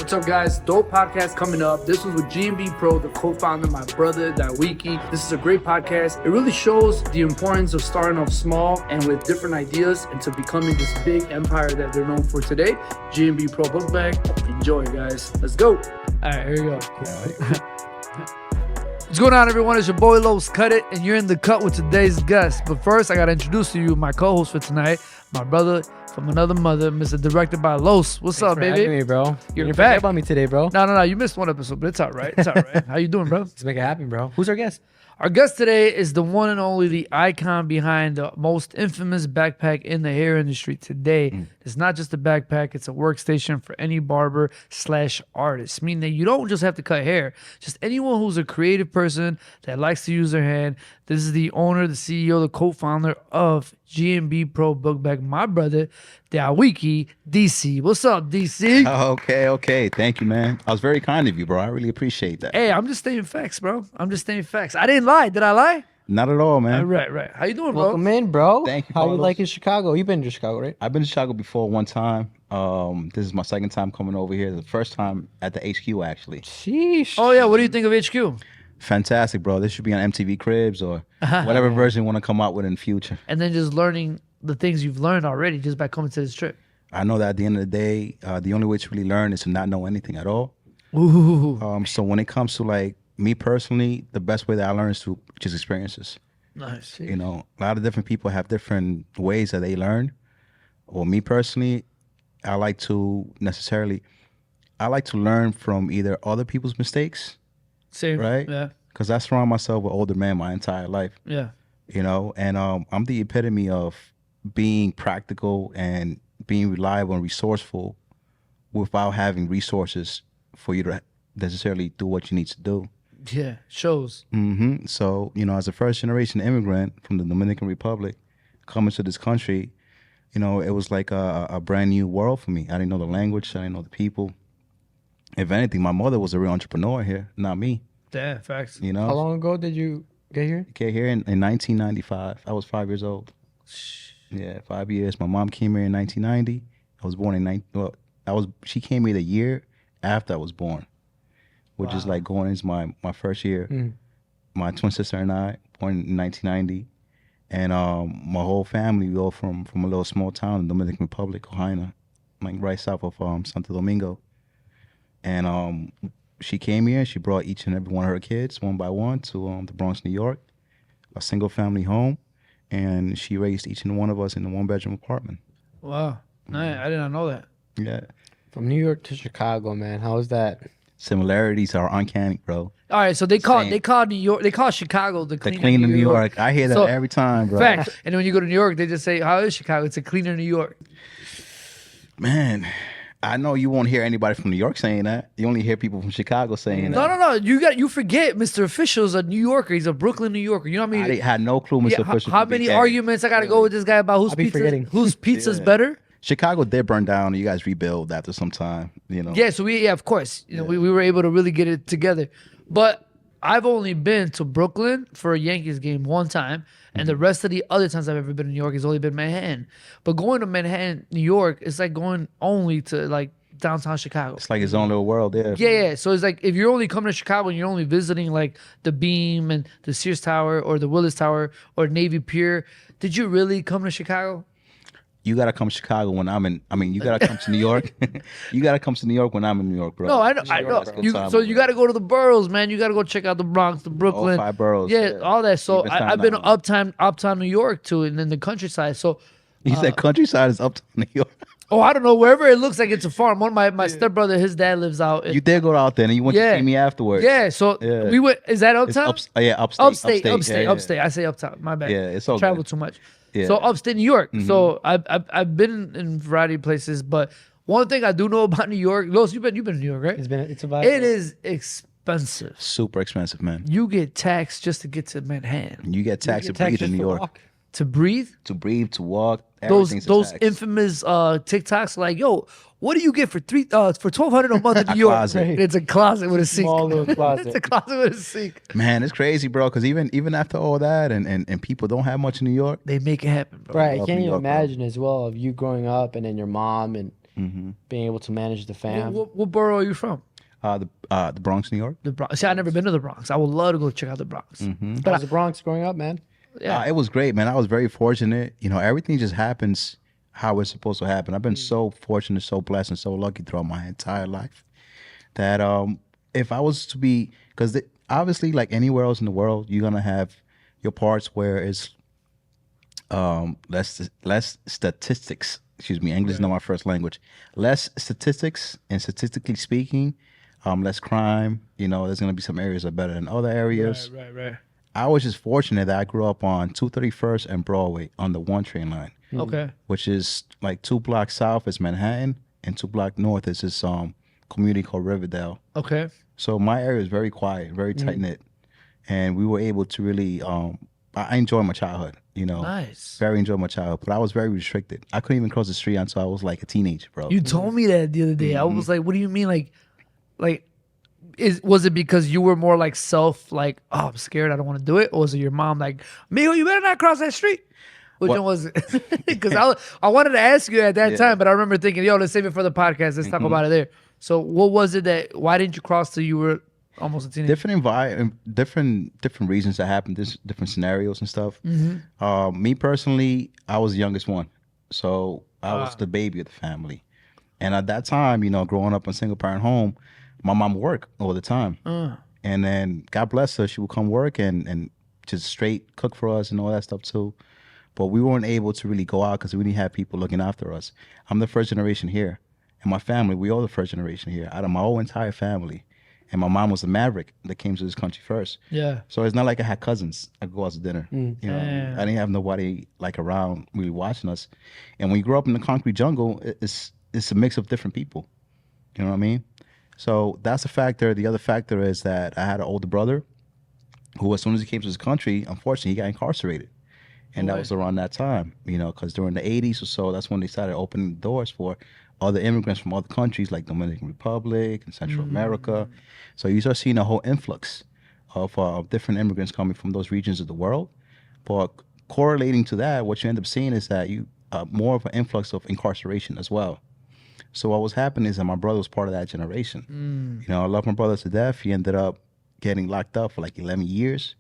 What's up, guys? Dope podcast coming up. This was with GMB Pro, the co-founder, my brother, Wiki. This is a great podcast. It really shows the importance of starting off small and with different ideas into becoming this big empire that they're known for today. GMB Pro book bag. Enjoy, guys. Let's go. All right, here we go. What's going on, everyone? It's your boy Los Cut It, and you're in the cut with today's guest. But first, I got to introduce to you my co-host for tonight, my brother from another mother, Mr. Directed by Los. What's Thanks up, for baby? having me, bro. You're You back. forget about me today, bro. No. You missed one episode, but it's all right. It's all right. How you doing, bro? Let's make it happen, bro. Who's our guest? Our guest today is the one and only, the icon behind the most infamous backpack in the hair industry today. It's not just a backpack, it's a workstation for any barber / artist, meaning that you don't just have to cut hair, just anyone who's a creative person that likes to use their hand. This is the owner, the CEO, the co-founder of GMB Pro book bag, my brother, Wiki, DC. What's up, DC? Okay. Thank you, man. I was very kind of you, bro. I really appreciate that. Hey, I'm just stating facts, bro. I'm just stating facts. I didn't lie. Did I lie? Not at all, man. Right. How you doing, bro? Welcome in, bro. Thank you, How you Carlos. like in Chicago? You've been to Chicago, right? I've been to Chicago before one time. This is my second time coming over here. The first time at the HQ, actually. Sheesh. Oh, yeah. What do you think of HQ? Fantastic, bro. This should be on MTV Cribs or whatever version you want to come out with in the future. And then just learning the things you've learned already just by coming to this trip. I know that at the end of the day, the only way to really learn is to not know anything at all. Ooh. So when it comes to like me personally, the best way that I learn is through just experiences. Nice. You know, a lot of different people have different ways that they learn. Well, me personally, I like to learn from either other people's mistakes, Same. right? Yeah. Because I surround myself with older men my entire life, Yeah. you know, and I'm the epitome of being practical and being reliable and resourceful without having resources for you to necessarily do what you need to do. Yeah. Shows. So, you know, as a first generation immigrant from the Dominican Republic coming to this country, you know, it was like a brand new world for me. I didn't know the language. I didn't know the people. If anything, my mother was a real entrepreneur here, not me. Yeah. Facts. You know, How long ago did you get here? I came here in 1995. I was 5 years old. Yeah, 5 years. My mom came here in 1990. I was born in she came here the year after I was born, which is like going into my first year. My twin sister and I, born in 1990. And my whole family, we all from a little small town in the Dominican Republic, Ojina, like right south of Santo Domingo. And she came here and she brought each and every one of her kids, one by one, to the Bronx, New York, a single family home. And she raised each and one of us in a one-bedroom apartment. Wow. Nice. I did not know that. Yeah. From New York to Chicago, man. How was that? Similarities are uncanny, bro. All right. So they call Same. New York. They call Chicago the The clean of New York. I hear that So, every time, bro. Fact. And when you go to New York, they just say, "How is Chicago?" It's a cleaner New York. Man, I know you won't hear anybody from New York saying that. You only hear people from Chicago saying that. No. You forget Mr. Official's a New Yorker. He's a Brooklyn New Yorker. You know what I mean? I had no clue, Mr. Yeah, Fisher. how many arguments I got to go with this guy about I'll be forgetting. whose pizza's better? Chicago did burn down, and you guys rebuild after some time, you know. Yeah, so of course, you know, we were able to really get it together. But I've only been to Brooklyn for a Yankees game one time, and the rest of the other times I've ever been in New York has only been Manhattan. But going to Manhattan, New York, it's like going only to like downtown Chicago. It's like its own little world there. Yeah. So it's like if you're only coming to Chicago and you're only visiting like the Beam and the Sears Tower or the Willis Tower or Navy Pier, did you really come to Chicago? You gotta come to Chicago when you gotta come to New York. You gotta come to New York when I'm in New York, bro. No, I know. That's a good time So over you there. got to go to the boroughs, man. You got to go check out the Bronx, the Brooklyn, All 5 boroughs. yeah, all that. So Even I've been to Staten uptown New York too, and then the countryside. So You said countryside is uptown New York. I don't know, wherever it looks like it's a farm. One of my stepbrother, his dad lives out. You did go out there, and you went to see me afterwards. Yeah, so Yeah. we went. Is that It's uptown? upstate. Upstate. I say uptown. My bad. Yeah, it's all travel good. too much. Yeah. So upstate New York. So I've been in a variety of places, but one thing I do know about New York, Los, you've been to New York, right? It's a vibe. It is expensive. Super expensive, man. You get taxed just to get to Manhattan. You get taxed to Get taxed breathe in just New to York. walk. To breathe, To breathe, to walk, those everything's a tax. infamous TikToks like, yo, what do you get for $1,200 a month in New York? closet. Right. It's a closet with a sink. Small little closet. It's a closet with a sink. Man, it's crazy, bro. Because even after all that, and people don't have much in New York. They make it happen, bro. Right. love Can New you York, bro. imagine as well of you growing up and then your mom and being able to manage the fam. What borough are you from? The Bronx, New York. The Bronx. See, I've never been to the Bronx. I would love to go check out the Bronx. How was the Bronx growing up, man? Yeah. It was great, man. I was very fortunate. You know, everything just happens how it's supposed to happen. I've been so fortunate, so blessed, and so lucky throughout my entire life that if I was to be, because obviously, like anywhere else in the world, you're gonna have your parts where it's less statistics. Excuse me, English is not my first language. Less statistics, and statistically speaking, less crime. You know, there's gonna be some areas that are better than other areas. Right. I was just fortunate that I grew up on 231st and Broadway on the 1 train line, Okay. which is like 2 blocks south is Manhattan and 2 blocks north is this community called Riverdale. Okay. So my area is very quiet, very tight knit, and we were able to really. I enjoyed my childhood, you know. Nice. Very enjoyed my childhood, but I was very restricted. I couldn't even cross the street until I was like a teenager, bro. You told me that the other day. I was like, what do you mean? Like, was it because you were more like oh, I'm scared, I don't want to do it? Or was it your mom like, Mijo, you better not cross that street? Which one was it? Because I wanted to ask you at that time, but I remember thinking, yo, let's save it for the podcast. Let's talk about it there. So what was it why didn't you cross till you were almost a teenager? Different reasons that happened, different scenarios and stuff. Me personally, I was the youngest one, so I was the baby of the family, and at that time, you know, growing up in a single parent home, my mom worked all the time, and then God bless her, she would come work and just straight cook for us and all that stuff too. But we weren't able to really go out because we didn't have people looking after us. I'm the first generation here, and my family, we all the first generation here out of my whole entire family. And my mom was a maverick that came to this country first. Yeah. So it's not like I had cousins I could go out to dinner. You know, I didn't have nobody like around really watching us. And when you grow up in the concrete jungle, it's a mix of different people. You know what I mean? So that's a factor. The other factor is that I had an older brother who, as soon as he came to this country, unfortunately, he got incarcerated. And that was around that time, you know, because during the 80s or so, that's when they started opening doors for other immigrants from other countries like Dominican Republic and Central America. So you start seeing a whole influx of different immigrants coming from those regions of the world. But correlating to that, what you end up seeing is that you more of an influx of incarceration as well. So what was happening is that my brother was part of that generation. You know, I love my brother to death. He ended up getting locked up for like 11 years.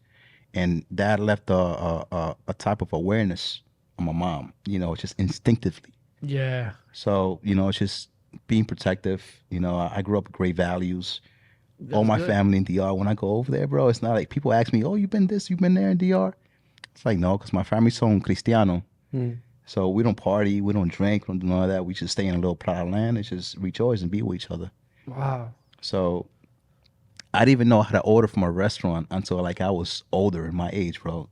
And that left a type of awareness on my mom, you know, just instinctively. Yeah. So, you know, it's just being protective. You know, I grew up with great values. All my family in DR, when I go over there, bro, it's not like people ask me, oh, you've been this, you've been there in DR? It's like, no, because my family's so Cristiano. So we don't party, we don't drink, we don't do none of that. We just stay in a little plot of land and just rejoice and be with each other. Wow. So I didn't even know how to order from a restaurant until like I was older in my age, bro.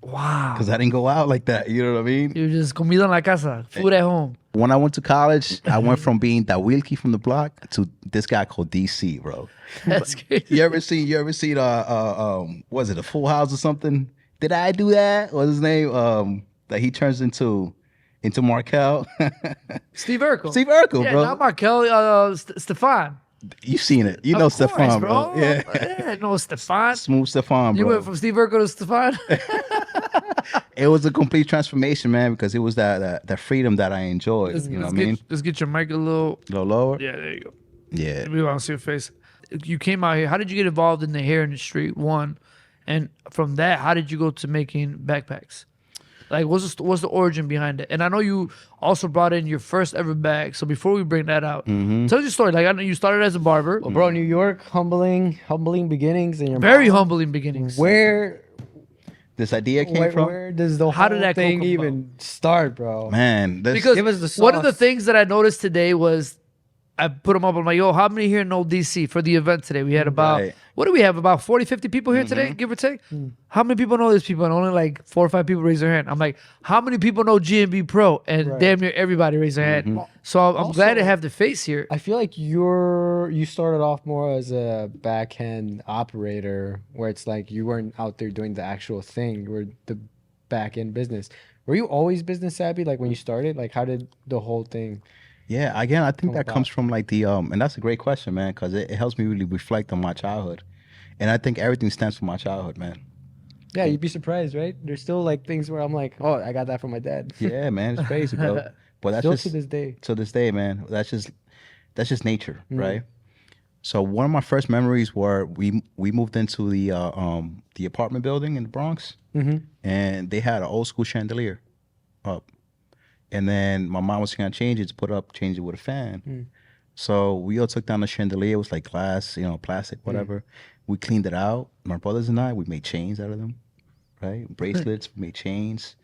Wow. Because I didn't go out like that. You know what I mean? You just comida en la casa, food at home. When I went to college, I went from being that Wilkie from the block to this guy called DC, bro. That's crazy. You ever seen was it a Full House or something? Did I do that? What's his name? That he turns into Markel. Steve Urkel. Steve Urkel, Yeah, bro. not Markel, Stefan. You seen it. You know Of course, Stefan, bro. Yeah. Yeah, no, Stefan. Smooth Stefan, bro. You went from Steve Urkel to Stefan? It was a complete transformation, man, because it was that freedom that I enjoyed. You know what I mean? Let's get your mic a little. A little lower. Yeah, there you go. Yeah. We want to see your face. You came out here. How did you get involved in the hair industry? One, and from that, how did you go to making backpacks? Like, what's the origin behind it? And I know you also brought in your first ever bag. So before we bring that out, tell us your story. Like, I know you started as a barber. Well, bro, New York, humbling beginnings, and your Very mom. humbling beginnings. Where This idea came from? where does the How whole did that thing come even start, bro? Man, this, Because Give us the one of the sauce. things that I noticed today was I put them up. I'm like, yo, how many here know DC for the event today? We had about, Right. what do we have? About 40, 50 people here today, give or take? How many people know these people? And only like 4 or 5 people raise their hand. I'm like, how many people know GMB Pro? And damn near everybody raised their hand. So I'm glad to Also, have the face here. I feel like you started off more as a back-end operator, where it's like you weren't out there doing the actual thing. You were the back-end business. Were you always business savvy? Like when you started, like how did the whole thing? yeah, again, I think that about? comes from like the and that's a great question, man, because it helps me really reflect on my childhood, and I think everything stems from my childhood, man. Yeah, you'd be surprised, right? There's still like things where I'm like, oh, I got that from my dad. Yeah, man, it's crazy, bro. But that's Still just to this day. to this day, man. That's just nature, right? So one of my first memories were we moved into the apartment building in the Bronx, and they had an old school chandelier up, and then my mom was gonna change it with a fan. So we all took down the chandelier. It was like glass, plastic, whatever. We cleaned it out. My brothers and I, we made chains out of them, right? Bracelets, we made chains,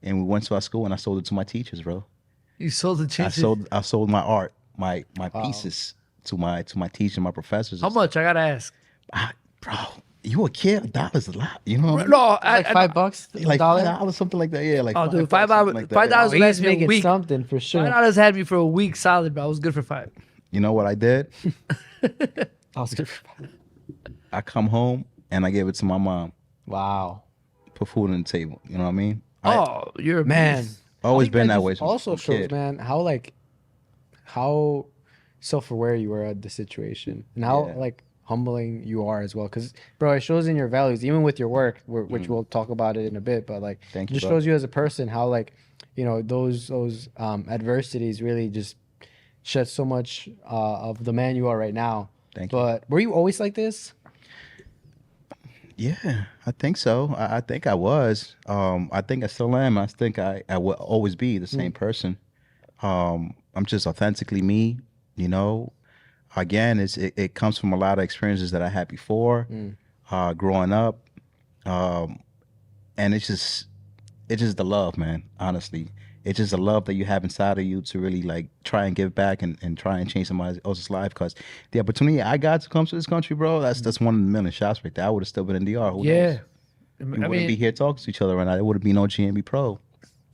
and we went to our school and I sold it to my teachers, bro. You sold the chain. I sold my art, my pieces to my teachers, my professors. How much? I gotta ask. Bro, you a kid? $1 a lot. You know what I mean? No, Like $5, Like dollar. $5, something like that. Yeah, like Oh, dude, $5, something like that. $5 Oh, would last he's me a making week. something for sure. $5 had me for a week solid, bro. I was good for $5. You know what I did? I was good for I come home and I gave it to my mom. Wow. Put food on the table. You know what I mean? Oh, you're a Man. beast. Always I think been that just way. Since Also I'm a shows, kid. man, how self-aware you were of the situation and how Yeah. like humbling you are as well. Because, bro, it shows in your values, even with your work, which we'll talk about it in a bit. But like, Thank it you, just bro. shows you as a person how like, those adversities really just shed so much of the man you are right now. Thank you. But were you always like this? Yeah, I think so. I think I was. I think I still am. I think I will always be the same person. I'm just authentically me, Again, it comes from a lot of experiences that I had before, growing up. And it's just the love, man, honestly. It's just the love that you have inside of you to really like try and give back and try and change somebody else's life. Because the opportunity I got to come to this country, bro, that's one in a million shots right there. I would have still been in DR. Who Yeah. knows? We wouldn't be here talking to each other right now. There would have been no GMB Pro.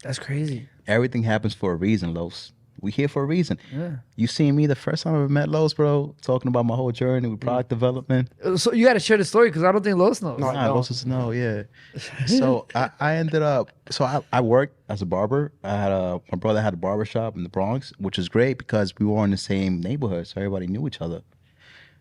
That's crazy. Everything happens for a reason, Los. We here for a reason. Yeah. You seen me the first time I ever met Los, bro, talking about my whole journey with product development. So you got to share the story because I don't think Los knows. No, Nah, Los doesn't know, yeah. So I ended up, I worked as a barber. My brother had a barber shop in the Bronx, which was great because we were in the same neighborhood, so everybody knew each other.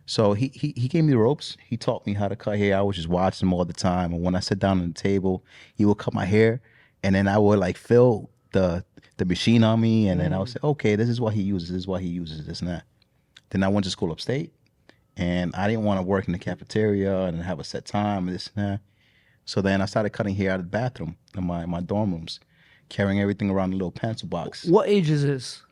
So he gave me the ropes. He taught me how to cut hair. I was just watching him all the time. And when I sit down on the table, he would cut my hair, and then I would like feel the machine on me, and then I would say, okay, this is what he uses, this and that. Then I went to school upstate, and I didn't want to work in the cafeteria and have a set time and this and that. So then I started cutting hair out of the bathroom in my dorm rooms, carrying everything around a little pencil box. What age is this?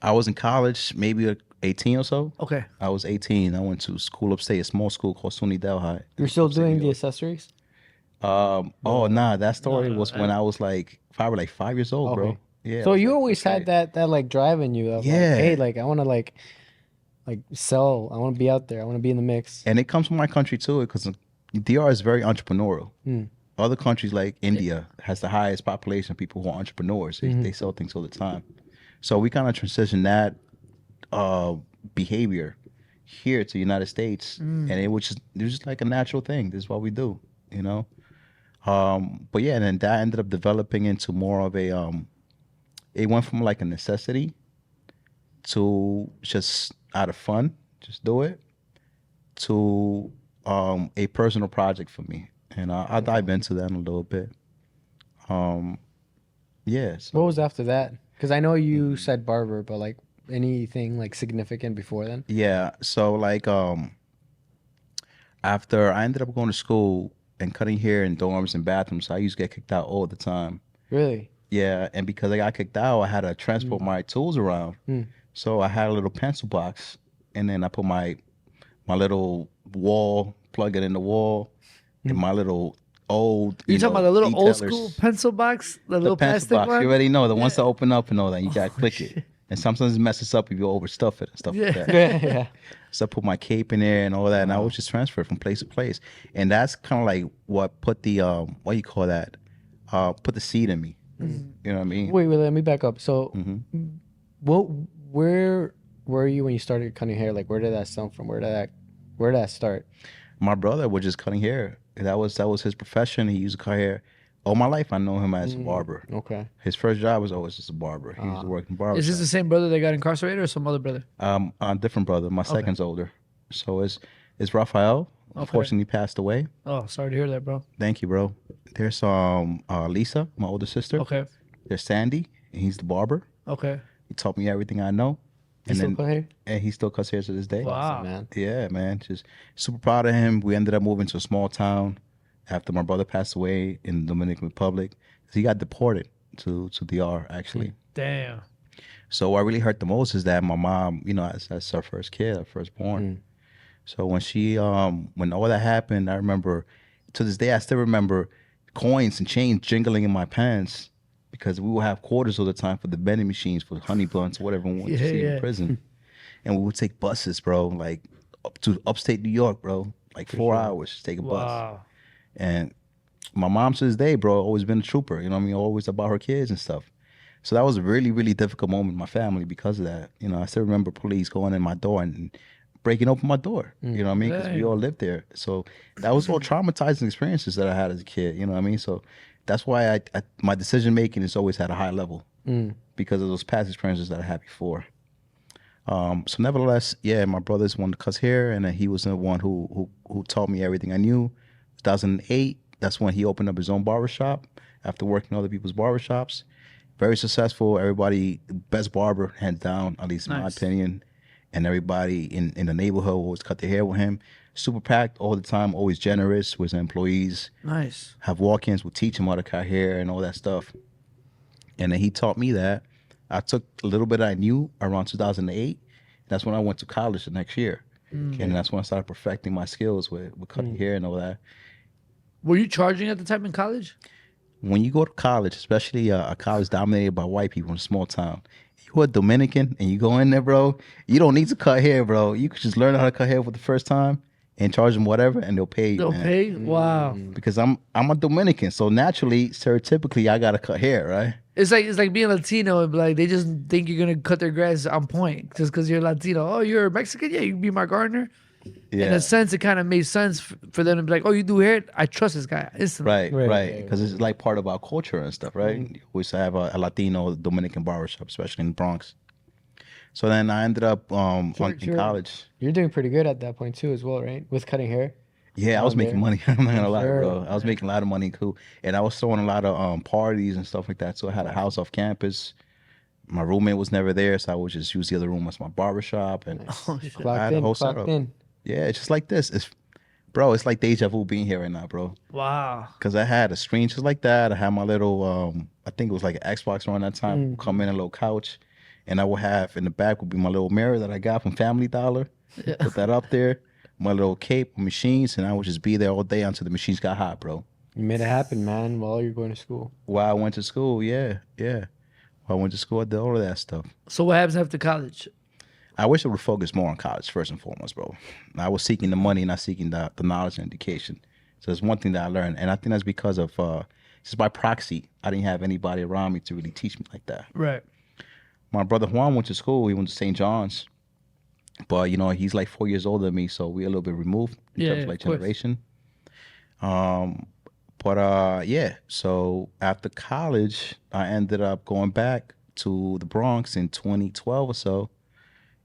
I was in college, maybe 18 or so. Okay. I was 18. I went to school upstate, a small school called SUNY Delhi. You're still doing the accessories? That story was when I was like probably like 5 years old, bro. Okay. Yeah. So I was you like, always okay. had that like drive in you of Yeah. like, hey, like I want to like sell. I want to be out there. I want to be in the mix. And it comes from my country too, because DR is very entrepreneurial. Other countries like India has the highest population of people who are entrepreneurs. They sell things all the time. So we kind of transitioned that behavior here to the United States, and it was just like a natural thing. This is what we do, But yeah, and then that ended up developing into more of a it went from like a necessity to just out of fun, just do it, to a personal project for me. And I'll dive into that in a little bit. Yeah. So, What was after that? Because I know you said barber, but like anything like significant before then? yeah. So like after I ended up going to school and cutting hair in dorms and bathrooms, I used to get kicked out all the time. Really? Yeah, and because I got kicked out, I had to transport my tools around. So I had a little pencil box, and then I put my little wall, plug it in the wall, and my little old. You talking about the little old detailers. school pencil box? The The little pencil plastic box. one? You already know the ones that open up and all that. You gotta click it, and sometimes it messes up if you overstuff it and stuff like that. Yeah. So I put my cape in there and all that, and I would just transfer from place to place. And that's kind of like what put the what do you call that? Put the seed in me. You know what I mean? Wait, let me back up. So, where were you when you started cutting hair? Like, where did that stem from? Where did that start? My brother was just cutting hair. That was his profession. He used to cut hair. All my life, I know him as a barber. Okay. His first job was always just a barber. He used to work in barber. Is this the same brother that got incarcerated or some other brother? A different brother. My second's older. So it's Raphael. Unfortunately, passed away. Oh, sorry to hear that, bro. Thank you, bro. There's Lisa, my older sister. Okay. There's Sandy, and he's the barber. Okay. He taught me everything I know. You still cut hair? And he still cuts hair to this day. Wow. Awesome, man. Yeah, man. Just super proud of him. We ended up moving to a small town after my brother passed away in the Dominican Republic. He got deported to DR, actually. Damn. So what really hurt the most is that my mom, you know, that's her first kid, her firstborn. So when when all that happened, I remember, to this day, I still remember coins and change jingling in my pants because we would have quarters all the time for the vending machines, for honey blunts, whatever we wanted to see in prison. And we would take buses, bro, like up to upstate New York, bro, like 4 hours to take a bus. Wow. And my mom to this day, bro, always been a trooper, you know what I mean? Always about her kids and stuff. So that was a really, really difficult moment in my family because of that. You know, I still remember police going in my door and breaking open my door, you know what I mean? Because we all lived there. So that was all traumatizing experiences that I had as a kid, you know what I mean? So that's why my decision making is always at a high level because of those past experiences that I had before. So nevertheless, yeah, my brother's one to cuss hair, and he was the one who taught me everything I knew. 2008, that's when he opened up his own barbershop after working in other people's barbershops. Very successful. Everybody, best barber, hands down, at least in my opinion. And everybody in the neighborhood always cut their hair with him. Super packed all the time, always generous with his employees. Nice. Have walk-ins, would teach him how to cut hair and all that stuff. And then he taught me that. I took a little bit I knew around 2008. That's when I went to college the next year. And that's when I started perfecting my skills with cutting hair and all that. Were you charging at the time in college? When you go to college, especially a college dominated by white people in a small town, you're a Dominican and you go in there, bro, you don't need to cut hair, bro. You could just learn how to cut hair for the first time and charge them whatever, and they'll pay you. They'll pay? Wow. Because I'm a Dominican, so naturally, stereotypically, I gotta cut hair, right? It's like being Latino and like they just think you're gonna cut their grass on point just because you're Latino. Oh, you're Mexican? Yeah, you can be my gardener. Yeah. In a sense, it kind of made sense for them to be like, "Oh, you do hair? I trust this guy instantly." Right. Because it's like part of our culture and stuff, right? You always have a Latino Dominican barbershop, especially in the Bronx. So then I ended up in college. You're doing pretty good at that point too, as well, right? With cutting hair. Yeah, I was making money. I'm not gonna lie, Sure. bro. I was making a lot of money, cool. And I was throwing a lot of parties and stuff like that. So I had a house off campus. My roommate was never there, so I would just use the other room as my barbershop. And I had a whole setup. Yeah, it's just like this. It's like deja vu being here right now, bro. Wow. Because I had a screen just like that. I had my little, I think it was like an Xbox around that time, come in a little couch. And I would have, in the back would be my little mirror that I got from Family Dollar. Put that up there. My little cape, machines, and I would just be there all day until the machines got hot, bro. You made it happen, man, while you're going to school. While I went to school, yeah. While I went to school, I did all of that stuff. So what happens after college? I wish I would focus more on college, first and foremost, bro. I was seeking the money, not seeking the knowledge and education. So it's one thing that I learned. And I think that's because of, just by proxy, I didn't have anybody around me to really teach me like that. Right. My brother Juan went to school. He went to St. John's. But, you know, he's like 4 years older than me, so we're a little bit removed in terms of like generation. So after college, I ended up going back to the Bronx in 2012 or so.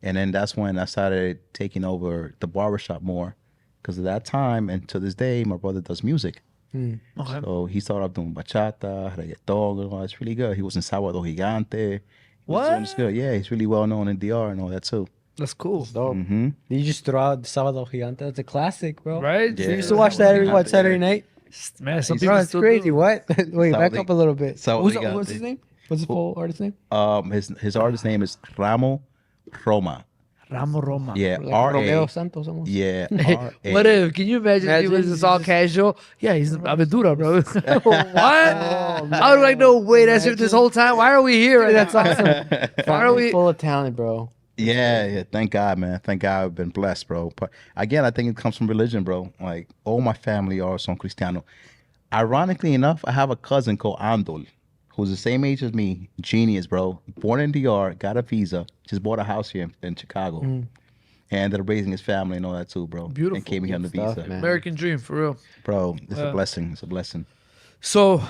And then that's when I started taking over the barbershop more. Because at that time, and to this day, my brother does music. Okay. So he started off doing bachata, reggaeton, and all that's really good. He was in Sábado Gigante. What? It's good. Yeah, he's really well known in DR and all that too. That's cool. It's dope. Did you just throw out Sábado Gigante? That's a classic, bro. Right? Yeah. You used to watch that every Saturday night? Man, some Bro, people it's still crazy. do. What? Wait, back up a little bit. Sábado What's his Gigante. name? What's his full artist name? His artist name is Ramo Roma. Ramo Roma. Yeah, Like R Romeo A. Santos almost. Yeah, R-A. What if? Can you imagine if he was Imagine just all just- casual? Yeah, he's Aventura, bro. What? I was like, no, wait, that's it this whole time. Why are we here? Right That's now? awesome. Why are we? Full of talent, bro. Yeah. Thank God, man. Thank God I've been blessed, bro. But again, I think it comes from religion, bro. Like all my family are son cristiano. Ironically enough, I have a cousin called Andol, who's the same age as me. Genius, bro. Born in DR, got a visa, just bought a house here in Chicago. And ended up raising his family and all that too, bro. Beautiful. And came here on the Good stuff, visa. man. American dream, for real. Bro, it's a blessing. It's a blessing. So,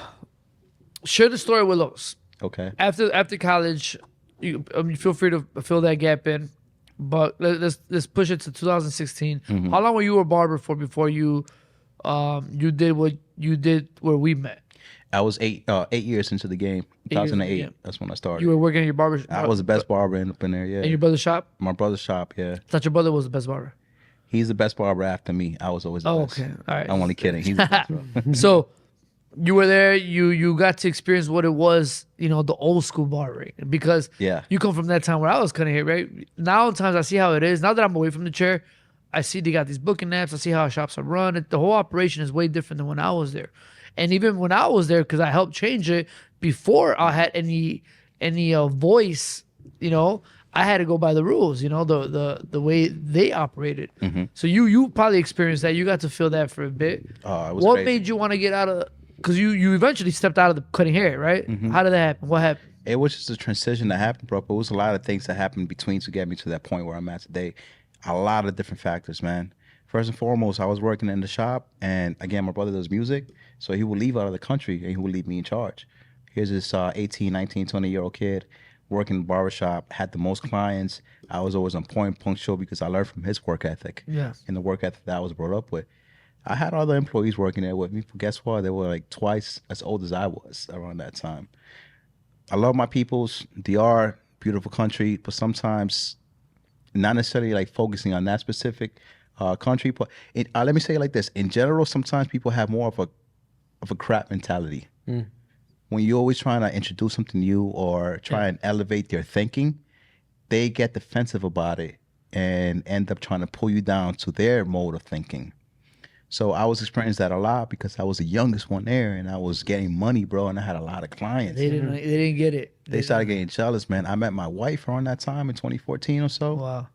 share the story with us. Okay. After college, you feel free to fill that gap in. But let's push it to 2016. How long were you a barber for before you did what you did where we met? I was 8 years into the game. 8 years in the 2008. game. That's when I started. You were working in your barber. I was the best barber up in there. Yeah. in your brother's shop. My brother's shop. Yeah. I thought your brother was the best barber. He's the best barber after me. I was always the Oh, best. okay, all right. I'm only kidding. He's the best, bro. So you were there. You got to experience what it was. You know, the old school barbering, because Yeah. you come from that time where I was cutting hair. Right now, times I see how it is. Now that I'm away from the chair, I see they got these booking apps. I see how shops are run. The whole operation is way different than when I was there. And even when I was there, because I helped change it before I had any voice, you know, I had to go by the rules, you know, the way they operated. So you probably experienced that. You got to feel that for a bit. Oh, it was What crazy. made you want to get out of? Because you eventually stepped out of the cutting hair, right? How did that happen? What happened? It was just a transition that happened, bro. But it was a lot of things that happened between to get me to that point where I'm at today. A lot of different factors, man. First and foremost, I was working in the shop, and again, my brother does music, so he would leave out of the country, and he would leave me in charge. Here's this 18, 19, 20-year-old kid working in the barbershop, had the most clients. I was always on point, punctual, because I learned from his work ethic Yeah. and the work ethic that I was brought up with. I had other employees working there with me, but guess what? They were like twice as old as I was around that time. I love my peoples. They are beautiful country, but sometimes not necessarily like focusing on that specific country. But let me say it like this: in general, sometimes people have more of a crap mentality. When you're always trying to introduce something new or try and elevate their thinking, they get defensive about it and end up trying to pull you down to their mode of thinking. So I was experiencing that a lot because I was the youngest one there, and I was getting money, bro, and I had a lot of clients. They didn't get it. They started getting jealous, man. I met my wife around that time in 2014 or so, Wow.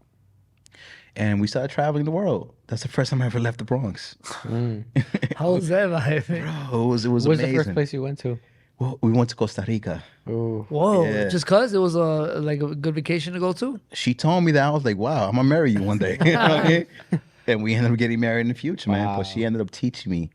and we started traveling the world. That's the first time I ever left the Bronx. How was that vibe? Bro, it was What was amazing. the first place you went to? Well, we went to Costa Rica. Ooh. Whoa! Yeah. Just cause it was like a good vacation to go to. She told me that. I was like, wow, I'm gonna marry you one day. You know what I mean? And we ended up getting married in the future, man. Wow. But she ended up teaching me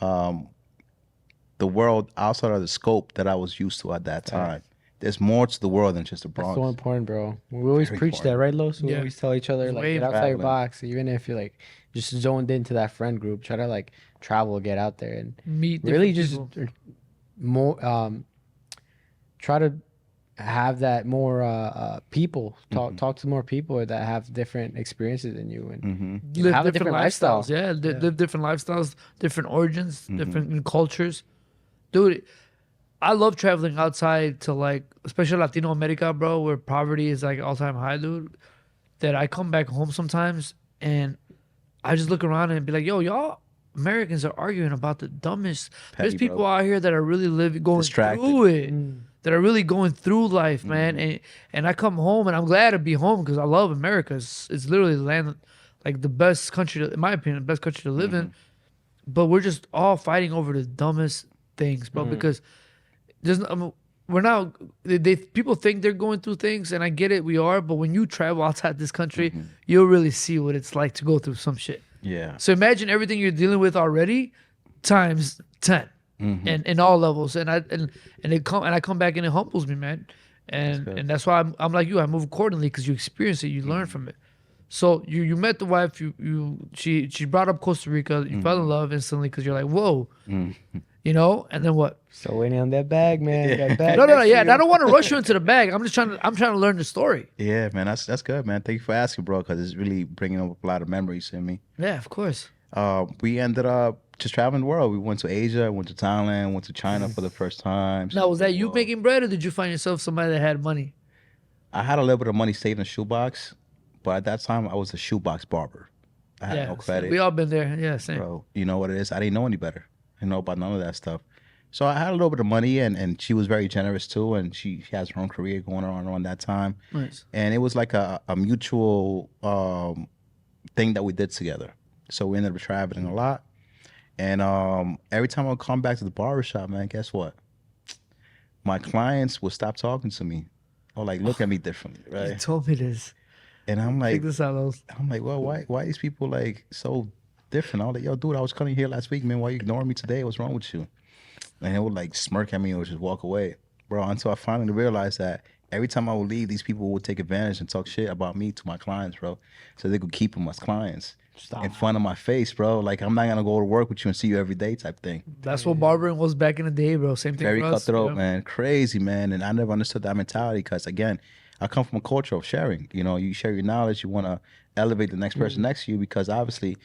the world outside of the scope that I was used to at that time. There's more to the world than just the That's Bronx. so important, bro. We always Very preach that, right, Los? We Yeah. always tell each other, like, Way get outside your traveling. box. Even if you're, like, just zoned into that friend group, try to, like, travel, get out there, and Meet really different just people. more, try to have that more people, talk to more people that have different experiences than you, and live have a different different lifestyles. lifestyle. Yeah, live different lifestyles, different origins, different cultures. Dude, I love traveling outside to, like, especially Latino America, bro, where poverty is like all time high, dude. That I come back home sometimes and I just look around and be like, yo, y'all Americans are arguing about the dumbest. There's Petty, people bro. out here that are really going Distracted. through it. That are really going through life, man. And I come home and I'm glad to be home because I love America. It's literally the land, like the best country, in my opinion, the best country to live in. But we're just all fighting over the dumbest things, bro. Because there's, we're not. People think they're going through things, and I get it, we are. But when you travel outside this country, you'll really see what it's like to go through some shit. Yeah. So imagine everything you're dealing with already times 10, and in all levels. And I come back and it humbles me, man. And that's why I'm like you. I move accordingly because you experience it, you learn from it. So you met the wife. She brought up Costa Rica. You fell in love instantly because you're like, whoa, you know. And then what? So waiting on that bag, man. That bag No, next to yeah. you. And I don't want to rush you into the bag. I'm trying to learn the story. Yeah, man. That's good, man. Thank you for asking, bro, because it's really bringing up a lot of memories in me. Yeah, of course. We ended up just traveling the world. We went to Asia, went to Thailand, went to China for the first time. Now, was that you making bread, or did you find yourself somebody that had money? I had a little bit of money saved in a shoebox, but at that time I was a shoebox barber. I had no credit. We all been there. Yeah, same. Bro, you know what it is? I didn't know any better. I didn't know about none of that stuff. So I had a little bit of money, and she was very generous too, and she has her own career going on around that time. Nice. And it was like a mutual thing that we did together. So we ended up traveling a lot. And every time I would come back to the barbershop, man, guess what? My clients would stop talking to me or like look at me differently, You right? told me this. And I'm Take like, this out, Los. well, why these people like so different? I was like, yo, dude, I was coming here last week, man. Why you ignoring me today? What's wrong with you? And they would like smirk at me or just walk away, bro. Until I finally realized that every time I would leave, these people would take advantage and talk shit about me to my clients, bro, so they could keep them as clients. in front of my face, bro. Like, I'm not gonna go to work with you and see you every day type thing. That's what barbering was back in the day, bro. Same thing Very for us. cutthroat, yeah. man. Crazy, man. And I never understood that mentality because, again, I come from a culture of sharing. You know, you share your knowledge. You want to elevate the next person next to you because obviously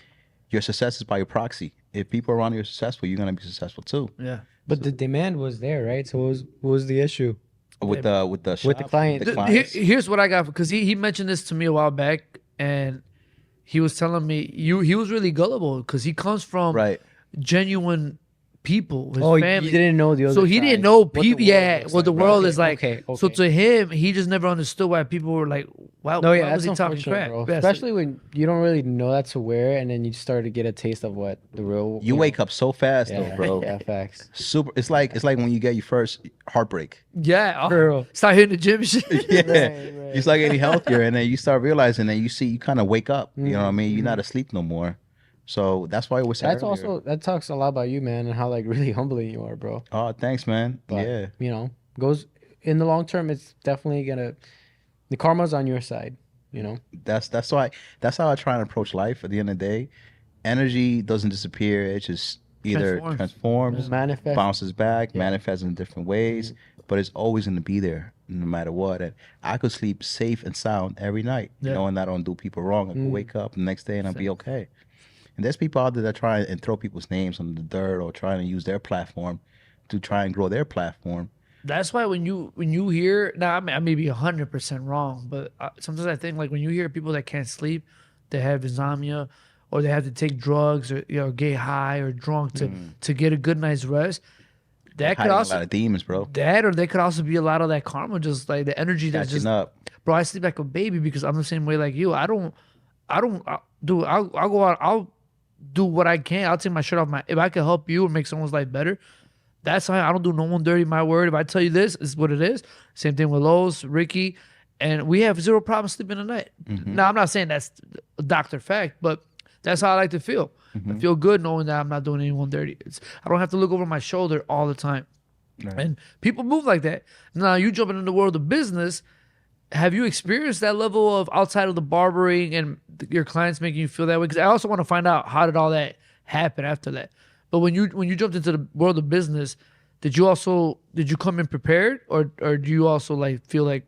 your success is by your proxy. If people around you are successful, you're gonna be successful too. Yeah. But the demand was there, right? So what was the issue? With the shop, client. clients. Here's what I got, because he mentioned this to me a while back, and he was telling me he was really gullible because he comes from Right. genuine people, his Oh, family. you didn't know the other So he side, didn't know what the people. world Yeah, looks what the like. world Okay, is like. okay, So okay. to him, he just never understood why people were like, "Wow, No, yeah, why was that's he talking unfortunate, crap?" bro. Yeah, so- Especially when you don't really know that's aware, and then you start to get a taste of what the real. You wake up so fast, though, yeah, bro. Yeah, facts. Super. It's like when you get your first heartbreak. yeah, Bro. start hitting the gym and shit. Yeah, Right. you start getting healthier, and then you start realizing, and you kind of wake up. You know what I mean? Mm-hmm. You're not asleep no more. So that's why I was saying That's also that talks a lot about you, man, and how like really humbling you are, bro. Oh, thanks, man. But Yeah, you know, goes in the long term. It's definitely gonna. The karma's on your side. You know. that's how I try and approach life. At the end of the day, energy doesn't disappear. It just either transforms, Manifest. bounces back, Yeah. manifests in different ways, but it's always going to be there no matter what. And I could sleep safe and sound every night, Yeah. knowing that I don't do people wrong. I could wake up the next day and I'll be okay. And there's people out there that try and throw people's names on the dirt or trying to use their platform to try and grow their platform. That's why when you hear, now I may be 100% wrong, but sometimes I think like when you hear people that can't sleep, they have insomnia, or they have to take drugs, or get high or drunk to get a good night's rest. That could Hiding also a lot of demons, bro. that, or there could also be a lot of that karma, just like the energy that's Catching just. up. Bro, I sleep like a baby because I'm the same way like you. I'll go out. I'll do what I can. I'll take my shirt off. If I can help you or make someone's life better, that's fine. I don't do no one dirty. My word. If I tell you this is what it is. Same thing with Lowe's, Ricky, and we have zero problem sleeping at night. Now I'm not saying that's a doctor fact, but that's how I like to feel. I feel good knowing that I'm not doing anyone dirty. I don't have to look over my shoulder all the time. Right. And people move like that. Now you jumping in the world of business. Have you experienced that level of outside of the barbering and your clients making you feel that way? Because I also want to find out how did all that happen after that. But when you jumped into the world of business, did you come in prepared, or do you also like feel like,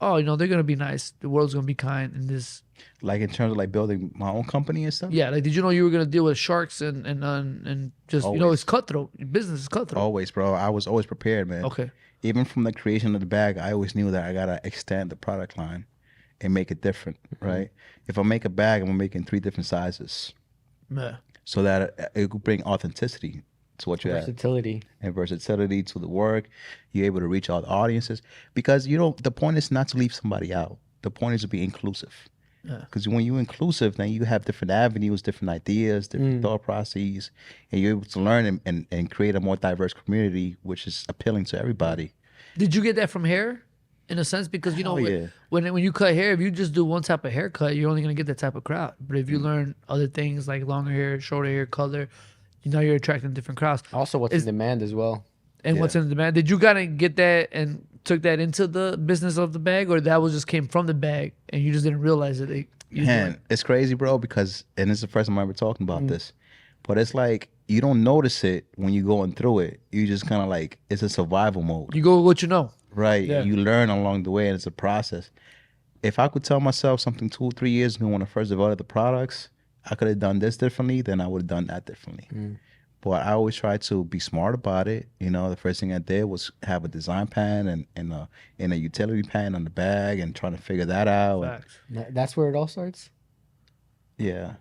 oh, they're gonna be nice, the world's gonna be kind, and this. Like in terms of like building my own company and stuff? Yeah, like did you know you were gonna deal with sharks and just Always. it's cutthroat. Business is cutthroat. Always, bro. I was always prepared, man. Okay. Even from the creation of the bag, I always knew that I gotta extend the product line and make it different, right? If I make a bag, I'm making 3 different sizes Yeah. so that it could bring authenticity to what you have Versatility. and versatility to the work. You're able to reach all the audiences because the point is not to leave somebody out. The point is to be inclusive. Because when you're inclusive, then you have different avenues, different ideas, different thought processes, and you're able to learn and create a more diverse community, which is appealing to everybody. Did you get that from hair, in a sense? Because Hell yeah. when you cut hair, if you just do one type of haircut, you're only gonna get that type of crowd. But if you learn other things like longer hair, shorter hair, color, you're attracting different crowds. Also, what's in demand as well. And what's in demand? Did you gotta get that and took that into the business of the bag, or that was just came from the bag and you just didn't realize it? Man, it's crazy, bro, because, and it's the first time I'm ever talking about this, but it's like, you don't notice it when you're going through it. You just kind of like, it's a survival mode. You go with what you know. Right. Yeah. You learn along the way, and it's a process. If I could tell myself something 2-3 years ago when I first developed the products, I could have done this differently, then I would have done that differently. But I always try to be smart about it. The first thing I did was have a design pan and a utility pan on the bag and trying to figure that out. Facts. That's where it all starts. Yeah.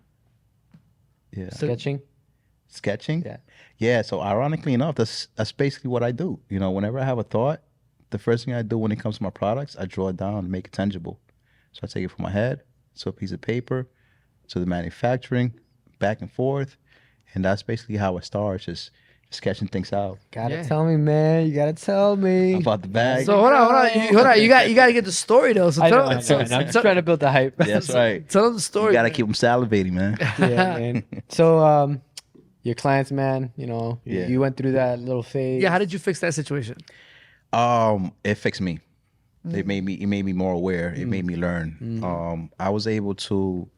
Yeah. Sketching. Sketching? Yeah. Yeah. So ironically enough, that's basically what I do. Whenever I have a thought, the first thing I do when it comes to my products, I draw it down and make it tangible. So I take it from my head to a piece of paper to the manufacturing, back and forth. And that's basically how it starts, just sketching things out. Gotta tell me, man. You gotta tell me. About the bag. So hold on. You got to get the story though. So I know. tell, I'm just trying to build the hype. That's right. tell them the story. You gotta man. keep them salivating, man. Yeah, man. So, your clients, man. Yeah. You went through that little phase. Yeah, how did you fix that situation? It fixed me. It made me more aware. It made me learn. I was able to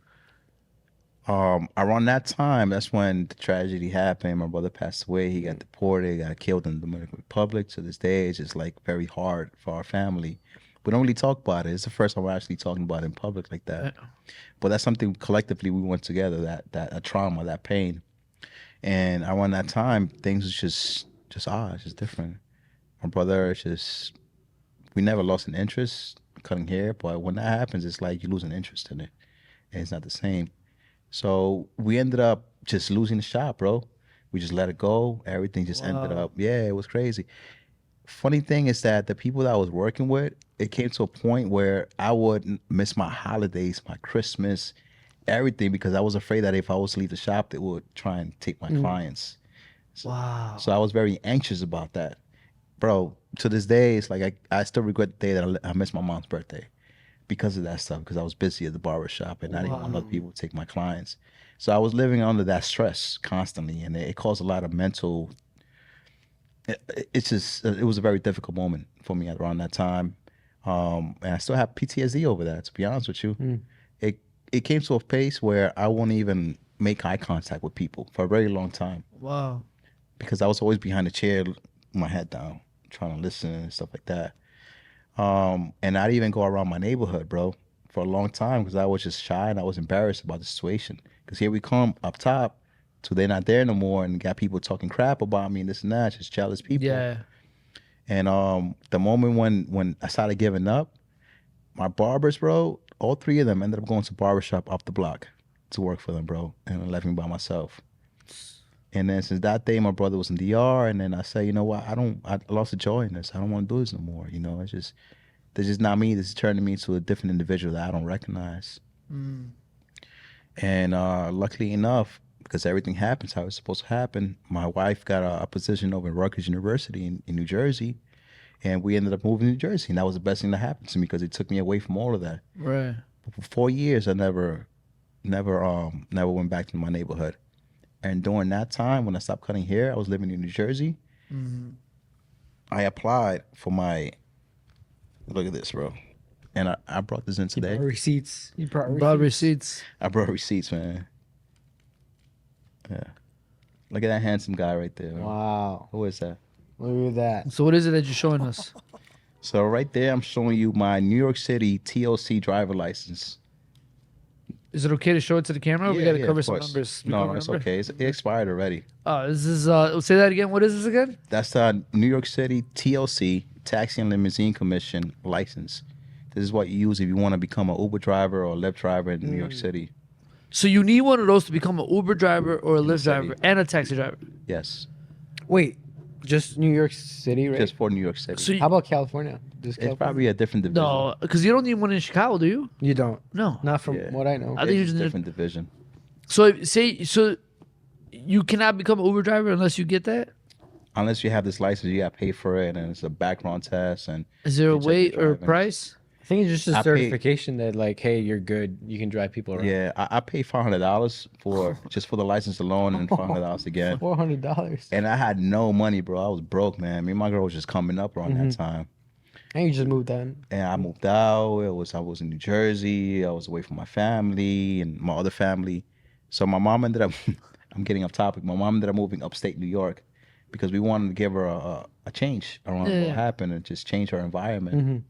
Around that time, that's when the tragedy happened. My brother passed away. He got deported, got killed in the Dominican Republic. To this day, it's just like very hard for our family. We don't really talk about it. It's the first time we're actually talking about it in public like that. But that's something collectively we went together, that trauma, that pain. And around that time, things was just odd, just different. My brother just, we never lost an interest cutting hair, but when that happens, it's like you lose an interest in it, and it's not the same. So we ended up just losing the shop, bro. We just let it go. Everything just ended Wow. up, yeah, it was crazy. Funny thing is that the people that I was working with, it came to a point where I would miss my holidays, my Christmas, everything, because I was afraid that if I was to leave the shop, they would try and take my clients. Wow. So I was very anxious about that. Bro, to this day, it's like I still regret the day that I missed my mom's birthday because of that stuff, because I was busy at the barber shop and I didn't want other people to take my clients. So I was living under that stress constantly, and it caused a lot of mental. It's just, it was a very difficult moment for me around that time. And I still have PTSD over that, to be honest with you. It came to a pace where I won't even make eye contact with people for a very long time Wow. because I was always behind the chair, with my head down, trying to listen and stuff like that. And I'd even go around my neighborhood, bro, for a long time because I was just shy and I was embarrassed about the situation. Because here we come up top to they're not there no more and got people talking crap about me and this and that, just jealous people. Yeah. And the moment when I started giving up, my barbers, bro, all three of them ended up going to barbershop up the block to work for them, bro, and I left me by myself. And then since that day, my brother was in DR, and then I said, you know what, I lost the joy in this. I don't want to do this no more. You know, it's just, this is not me. This is turning me into a different individual that I don't recognize. And luckily enough, because everything happens how it's supposed to happen, my wife got a position over at Rutgers University in New Jersey, and we ended up moving to New Jersey. And that was the best thing that happened to me because it took me away from all of that. Right. But for 4 years, I never went back to my neighborhood. And during that time, when I stopped cutting hair, I was living in New Jersey. I applied for my, look at this, bro. And I brought this in today. Receipts. You brought Brought receipts. receipts. I brought receipts, man. Yeah. Look at that handsome guy right there. Man. Wow. Who is that? Look at that. So what is it that you're showing us? So right there, I'm showing you my New York City TLC driver license. Is it okay to show it to the camera? We got to cover of some course. numbers. No, it's okay. It expired already. This is say that again. What is this again? That's the New York City TLC, Taxi and Limousine Commission license. This is what you use if you want to become an Uber driver or a Lyft driver in New York City. So you need one of those to become an Uber driver or a Lyft city. driver and a taxi driver. Yes, Wait, just New York City, right? just for New York City. So you, How about California? Just It's California? probably a different division. no, because you don't need one in Chicago, do you? You don't. No. Not from Yeah. what I know. I think you It's just a need. different division. So you cannot become an Uber driver unless you get that. Unless you have this license, you got to pay for it, and it's a background test. And Is there a They check weight your or driving. price? I think it's just a I paid- certification that, like, hey, you're good. You can drive people around. yeah, I paid $500 for just for the license alone, and $500 again. $400. And I had no money, bro. I was broke, man. Me and my girl was just coming up around that time. And you just moved on. And I moved out. I was in New Jersey. I was away from my family and my other family. So my mom ended up, I'm getting off topic. My mom ended up moving upstate New York because we wanted to give her a change around Yeah. what happened and just change her environment.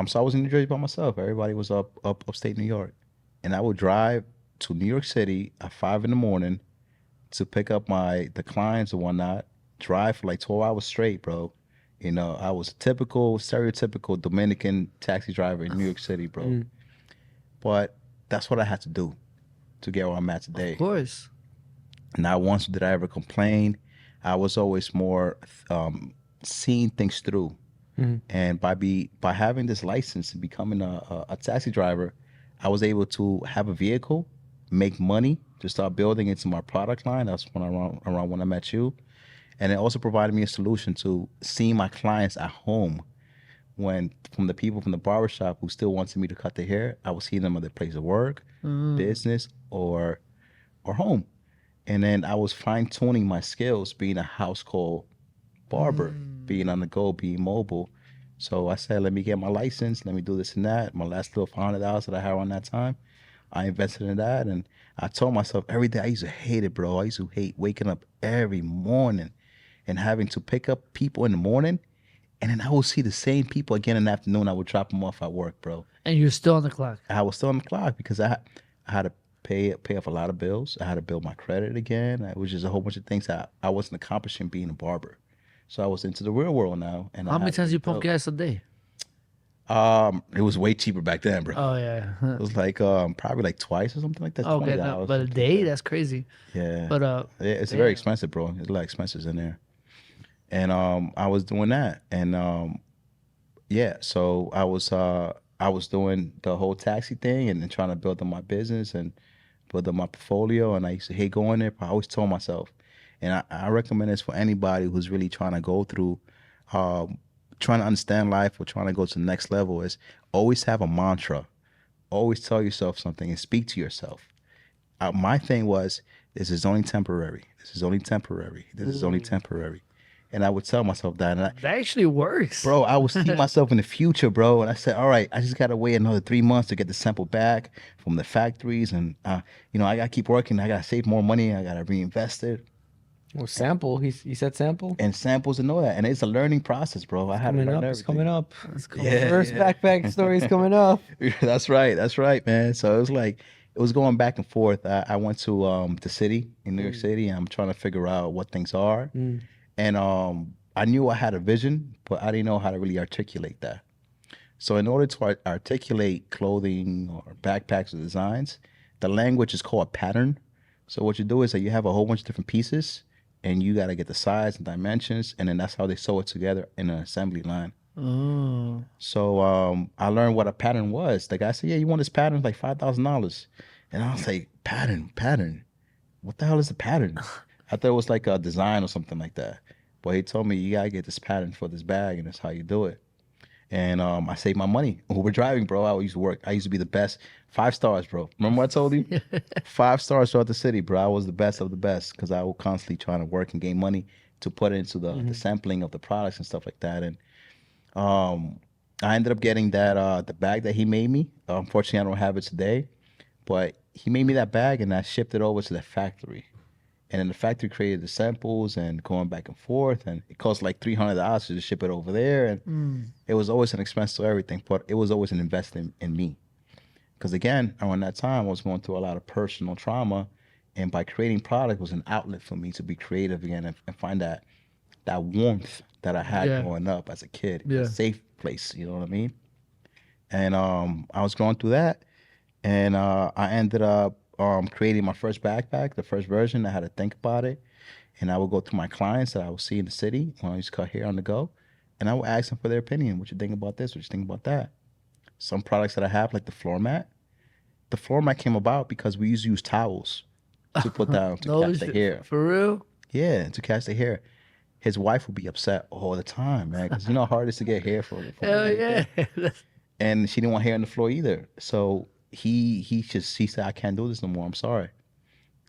So I was in New Jersey by myself. Everybody was upstate New York. And I would drive to New York City at 5 in the morning to pick up the clients and whatnot, drive for like 12 hours straight, bro. You know, I was a stereotypical Dominican taxi driver in New York City, bro. But that's what I had to do to get where I'm at today. Of course. Not once did I ever complain. I was always more seeing things through. And by having this license and becoming a taxi driver, I was able to have a vehicle, make money, to start building into my product line. That's when around when I met you. And it also provided me a solution to seeing my clients at home. When from the people from the barbershop who still wanted me to cut their hair, I would see them at their place of work, business, or home. And then I was fine-tuning my skills being a house call barber, being on the go, being mobile. So I said, let me get my license, let me do this and that. My last little $500 that I had around that time I invested in that, and I told myself every day I used to hate it, bro. I used to hate waking up every morning and having to pick up people in the morning, and then I would see the same people again in the afternoon. I would drop them off at work, bro. And you're still on the clock. I was still on the clock because I had to pay off a lot of bills. I had to build my credit again. It was just a whole bunch of things that I wasn't accomplishing being a barber. So I was into the real world now. And How many times you pay pump bills. gas a day? It was way cheaper back then, bro. Oh yeah. It was like probably like twice or something like that. Okay, $20, no, but a something day? like That's crazy. that. Yeah. But Yeah, it's damn. very expensive, bro. There's a lot of expenses in there. And I was doing that. And yeah, so I was doing the whole taxi thing and then trying to build up my business and build up my portfolio. And I used to hate going there, but I always told myself, and I recommend this for anybody who's really trying to go through, trying to understand life or trying to go to the next level, is always have a mantra. Always tell yourself something and speak to yourself. My thing was, this is only temporary. This is only temporary. This is only temporary. And I would tell myself that. And That actually works. bro, I would see myself in the future, bro. And I said, all right, I just got to wait another 3 months to get the sample back from the factories. And, you know, I got to keep working. I got to save more money. I got to reinvest it. Well, sample. He said sample. And samples and all that. And it's a learning process, bro. I had to Coming learn up. everything. It's coming up. That's cool. Yeah. First backpack story is coming up. That's right. That's right, man. So it was like, it was going back and forth. I went to the city in New York City, and I'm trying to figure out what things are. And I knew I had a vision, but I didn't know how to really articulate that. So in order to articulate clothing or backpacks or designs, the language is called pattern. So what you do is that you have a whole bunch of different pieces, and you got to get the size and dimensions, and then that's how they sew it together in an assembly line. Oh. So I learned what a pattern was. The guy said, yeah, you want this pattern? It's like $5,000. And I was like, pattern? What the hell is a pattern? I thought it was like a design or something like that. But he told me, you got to get this pattern for this bag, and that's how you do it. And I saved my money. Uber driving, bro, I used to work. I used to be the best. 5 stars, bro. Remember what I told you? 5 stars throughout the city, bro. I was the best of the best because I was constantly trying to work and gain money to put into the sampling of the products and stuff like that. And I ended up getting that the bag that he made me. Unfortunately, I don't have it today, but he made me that bag, and I shipped it over to the factory. And then the factory created the samples and going back and forth, and it cost like $300 to ship it over there. And it was always an expense to everything, but it was always an investment in me. Because again, around that time, I was going through a lot of personal trauma, and by creating product was an outlet for me to be creative again and find that warmth that I had Yeah. growing up as a kid, Yeah. a safe place. You know what I mean? And I was going through that, and I ended up creating my first backpack, the first version. I had to think about it, and I would go to my clients that I would see in the city when I used to cut hair on the go, and I would ask them for their opinion. What you think about this? What you think about that? Some products that I have, like the floor mat. The floor mat came about because we used to use towels to put down to No catch the shit. hair. For real? Yeah, to catch the hair. His wife would be upset all the time, man, because you know how hard it is to get hair from Hell yeah. and she didn't want hair on the floor either. So he said, I can't do this no more. I'm sorry.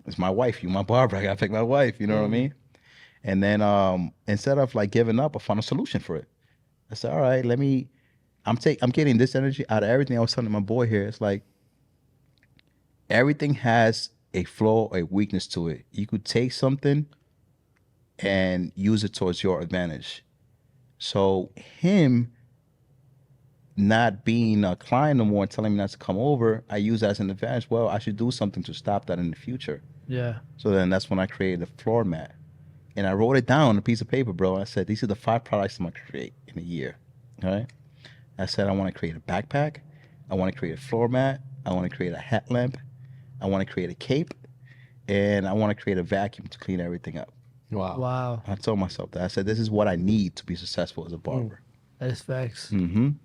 It's my wife. You my barber. I gotta pick my wife. You know what I mean? And then instead of like giving up, I found a solution for it. I said, all right, I'm getting this energy out of everything. I was telling my boy here. It's like everything has a flaw, a weakness to it. You could take something and use it towards your advantage. So him not being a client no more and telling me not to come over, I use that as an advantage. Well, I should do something to stop that in the future. Yeah. So then that's when I created the floor mat. And I wrote it down on a piece of paper, bro. I said, these are the 5 products I'm going to create in a year. All right. I said, I want to create a backpack. I want to create a floor mat. I want to create a hat lamp. I want to create a cape. And I want to create a vacuum to clean everything up. Wow. Wow. I told myself that. I said, this is what I need to be successful as a barber. That is facts.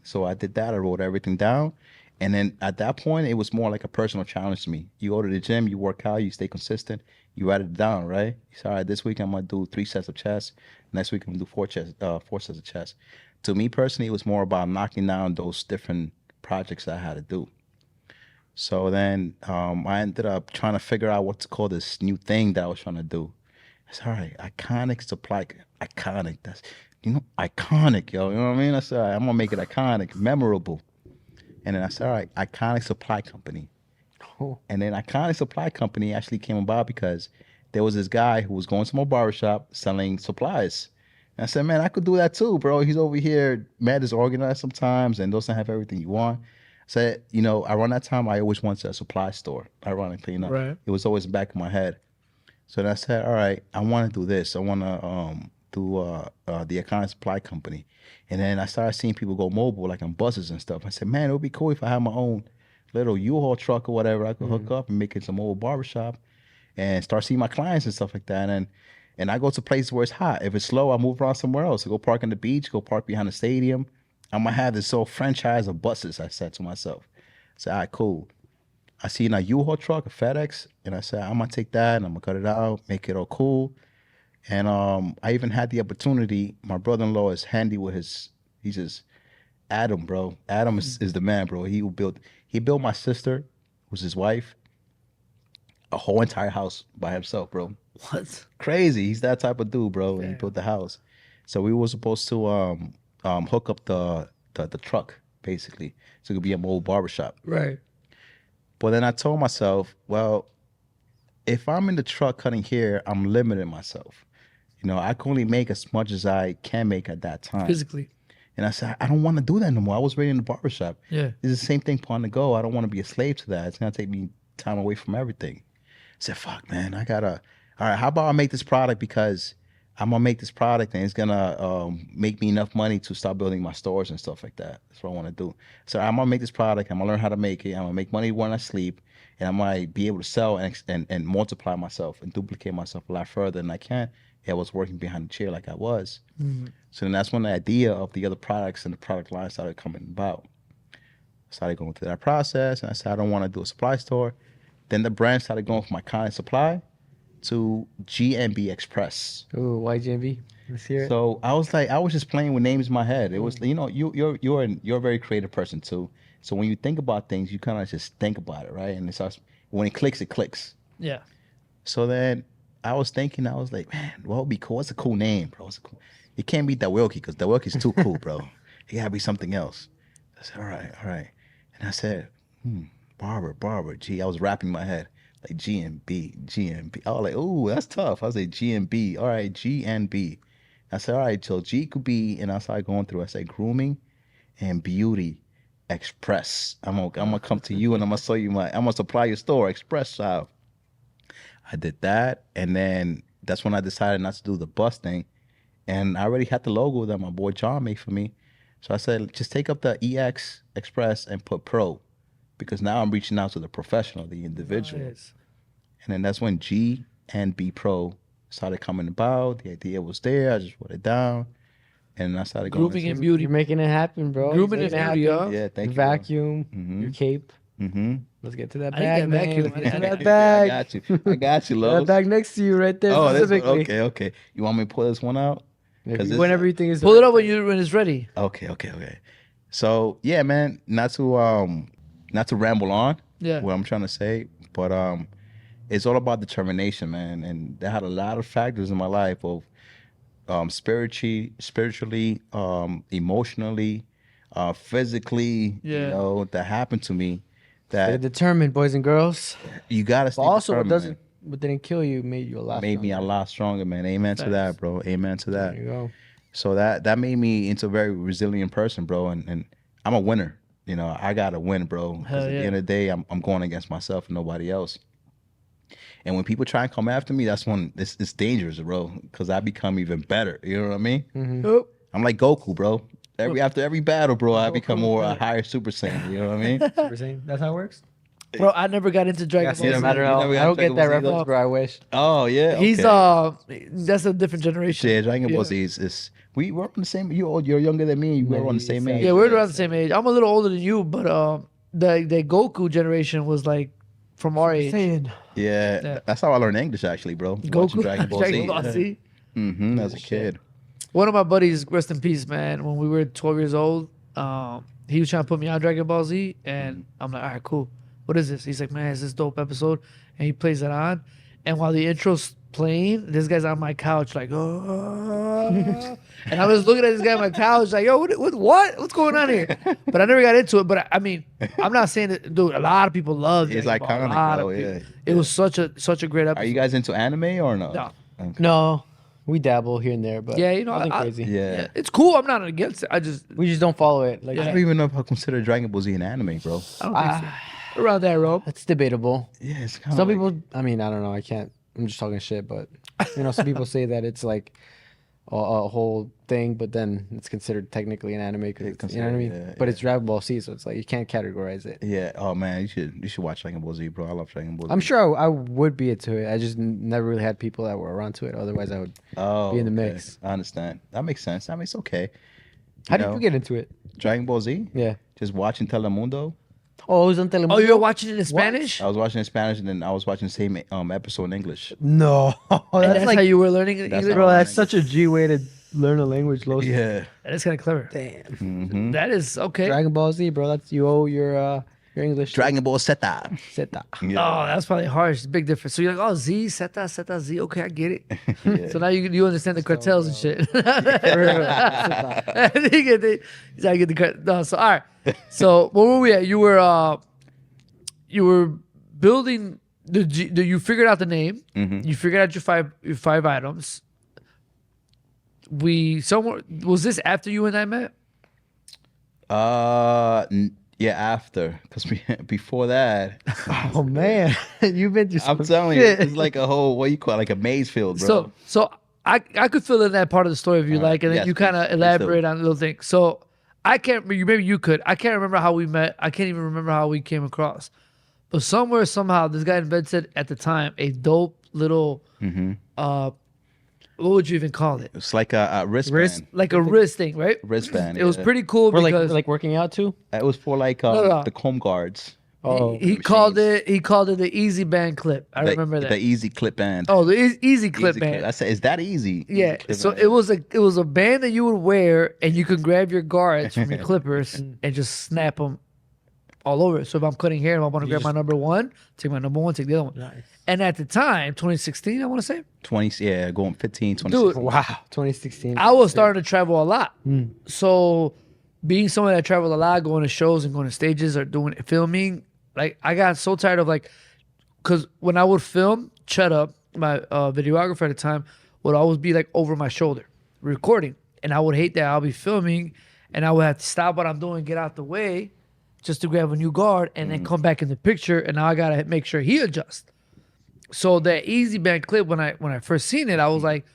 So I did that. I wrote everything down. And then at that point, it was more like a personal challenge to me. You go to the gym, you work out, you stay consistent, you write it down, right? You say, all right, this week I'm going to do 3 sets of chest. Next week I'm going to do 4 sets of chest. To me personally, it was more about knocking down those different projects I had to do. So then I ended up trying to figure out what to call this new thing that I was trying to do. I said, all right, iconic supply, iconic. That's, iconic, yo. You know what I mean? I said, all right, I'm going to make it iconic, memorable. And then I said, all right, iconic supply company. Oh. And then Iconic Supply Company actually came about because there was this guy who was going to my barbershop selling supplies. And I said, man, I could do that too, bro. He's over here mad disorganized sometimes and doesn't have everything you want. I said, you know, around that time, I always went to a supply store, ironically enough. Right. It was always in the back of my head. So then I said, all right, I want to do this. I want to do the Iconic Supply Company. And then I started seeing people go mobile, like on buses and stuff. I said, man, it would be cool if I had my own little U-Haul truck or whatever. I could hook up and make it some old barbershop and start seeing my clients and stuff like that. And I go to places where it's hot. If it's slow, I move around somewhere else. I go park on the beach, go park behind the stadium. I'm going to have this whole franchise of buses, I said to myself. I said, all right, cool. I see a U-Haul truck, a FedEx, and I said, I'm going to take that and I'm going to cut it out, make it all cool. And I even had the opportunity. My brother-in-law is handy with he's just Adam, bro. Adam is the man, bro. He built my sister, who's his wife, a whole entire house by himself, bro. What? Crazy. He's that type of dude, bro. And he built the house. So we were supposed to hook up the truck, basically. So it could be a mobile barbershop. Right. But then I told myself, well, if I'm in the truck cutting here, I'm limiting myself. You know, I can only make as much as I can make at that time. Physically. And I said, I don't want to do that no more. I was ready in the barbershop. Yeah. It's the same thing on the go. I don't want to be a slave to that. It's going to take me time away from everything. I said, fuck, man, all right, how about I make this product because I'm going to make this product and it's going to make me enough money to start building my stores and stuff like that. That's what I want to do. So I'm going to make this product. I'm going to learn how to make it. I'm going to make money when I sleep. And I might be able to sell and multiply myself and duplicate myself a lot further than I can. I was working behind the chair like I was. Mm-hmm. So then that's when the idea of the other products and the product line started coming about. I started going through that process, and I said, I don't want to do a supply store. Then the brand started going from Iconic Supply to GMB Express. Ooh, why GMB? Let's hear it. So I was just playing with names in my head. It was, you know, you're a very creative person too. So when you think about things, you kind of just think about it, right? And it starts, when it clicks. Yeah. So then I was thinking, I was like, man, what would be cool? What's a cool name, bro? It can't be Dawilkie because Dawilkie's too cool, bro. It gotta be something else. I said, all right. And I said, barber. Gee, I was rapping in my head, like GMB. I was like, ooh, that's tough. I was like, GMB. All right, GNB. I said, all right, so G could be, and I started going through, I said, grooming and beauty express. I'm gonna come to you and I'm gonna show you I'm gonna supply your store, express style. I did that, and then that's when I decided not to do the bus thing. And I already had the logo that my boy John made for me. So I said, just take up the EX Express and put Pro, because now I'm reaching out to the professional, the individual. Nice. And then that's when GMB Pro started coming about. The idea was there. I just wrote it down. And I started going. Grooming and beauty. You're making it happen, bro. Grooming You're and making it beauty, happen. huh? Yeah, thank you. Vacuum, your cape. Mm-hmm. Let's get to that I need bag, that man. vacuum. Let's I get to need that that bag. I got you, That Lowe's. bag next to you right there Oh, that's specifically. okay. You want me to pull this one out? Whenever you think it's Pull it up when it's ready. Okay. So yeah, man, not to ramble on. Yeah. What I'm trying to say, but it's all about determination, man. And that had a lot of factors in my life of spiritually, emotionally, physically, Yeah. you know, that happened to me. They're That determined, boys and girls. you gotta stay But also, determined, what didn't kill you made you a lot. made me a lot stronger, man. Amen to that, Facts. bro. Amen to that. There you go. So that made me into a very resilient person, bro. And I'm a winner. You know, I gotta win, bro. Because Hell at yeah. the end of the day, I'm going against myself and nobody else. And when people try and come after me, that's when it's dangerous, bro. Because I become even better. You know what I mean? Oh, I'm like Goku, bro. After every battle, bro, I become a higher Super Saiyan. You know what I mean? Super Saiyan. That's how it works. bro, I never got into Dragon Yes, Ball no Z. matter how. never got I don't Dragon get that Ball Z, reference, bro. I wish. Oh yeah. He's okay. that's a different generation. Yeah, Dragon Ball Yeah. Z is we were on the same. You're younger than me. We were on the same age. Yeah, we're around the same age. I'm a little older than you, but the Goku generation was like from our age. Saying. Yeah, that's how I learned English, actually, bro. Watching Goku, Dragon Ball Z. Mm-hmm. As a kid. One of my buddies, rest in peace, man. When we were 12 years old, he was trying to put me on Dragon Ball Z, and I'm like, all right, cool. What is this? He's like, man, it's this dope episode, and he plays it on. And while the intro's playing. This guy's on my couch like, oh, and I was looking at this guy on my couch like, yo, what's going on here? But I never got into it. But I mean, I'm not saying that, dude. A lot of people love It's Dragon Ball. A iconic, lot bro. of people. Yeah. It was such a great episode. Are you guys into anime or no? No. Okay. No, we dabble here and there, but Yeah, you know, nothing I- crazy. Yeah. It's cool. I'm not against it. I just We just don't follow it. Like I don't even know if I consider Dragon Ball Z an anime, bro. I don't think so. Around that rope. it's debatable. Yeah, it's kind of Some people, I mean, I don't know. I can't. I'm just talking shit, but some people say that it's like a whole thing, but then it's considered technically an anime because you know what I mean. Yeah, But it's Dragon Ball Z, so it's like you can't categorize it. Yeah. Oh man, you should watch Dragon Ball Z, bro. I love Dragon Ball Z. I'm sure I would be into it. I just never really had people that were around to it. Otherwise, I would be in the okay. mix. I understand. That makes sense. I mean, it's okay. How did know, you get into it? Dragon Ball Z? Yeah. Just watching Telemundo. Oh, it was on Telemundo. Oh, you were watching it in Spanish? I was watching in Spanish, and then I was watching the same episode in English. No, And that's how you were learning it? That's English? how bro. I That's such a G way to learn a language, Los. Yeah. That is kind of clever. Damn. Mm-hmm. That is okay. Dragon Ball Z, bro. That's you owe your English. Dragon Ball Zeta. Zeta. Yeah. Oh, that's probably harsh. Big difference. So you're like, oh, Z, Seta, Z. Okay, I get it. Yeah. So now you understand the cartels and shit. Zeta. He's how you get the no. So all right. So where were we at? You were building you figured out the name. Mhm. You figured out your five items. Was this after you and I met? Yeah, after, because before that, Oh man, you've been through I'm some telling you, shit. it's like a whole, what you call it, like a maze field, bro. So I could fill in that part of the story if you All right. like, and then Yes, you kind of please do. elaborate on a little thing. So I can't. Maybe you could. I can't remember how we met. I can't even remember how we came across. But somewhere, somehow, this guy invented at the time a dope little. What would you even call it? It's like a wristband. Like a wrist thing, right? Wristband. It was yeah. pretty cool We're because like working out too. It was for like no. the comb guards. Oh, he called it the Easy Band Clip. I remember that. The easy clip band. Oh, the Easy Clip Easy Band. I said, is that easy? Yeah, Easy clip so band. it was a band that you would wear, and you could grab your guards from your clippers and just snap them all over. So if I'm cutting hair, and I want to grab my number one, take my number one, take the other one. nice. And at the time, 2016, I want to say, 20, yeah, going 15, 20. Dude, Wow, 2016. I was starting to travel a lot. So being someone that traveled a lot, going to shows and going to stages or doing filming, like I got so tired of because when I would film, Chetta, my videographer at the time, would always be like over my shoulder recording. And I would hate that. I'll be filming and I would have to stop what I'm doing, get out the way just to grab a new guard and then come back in the picture. And now I got to make sure he adjusts. So that Easy Band clip, when I first seen it, I was like,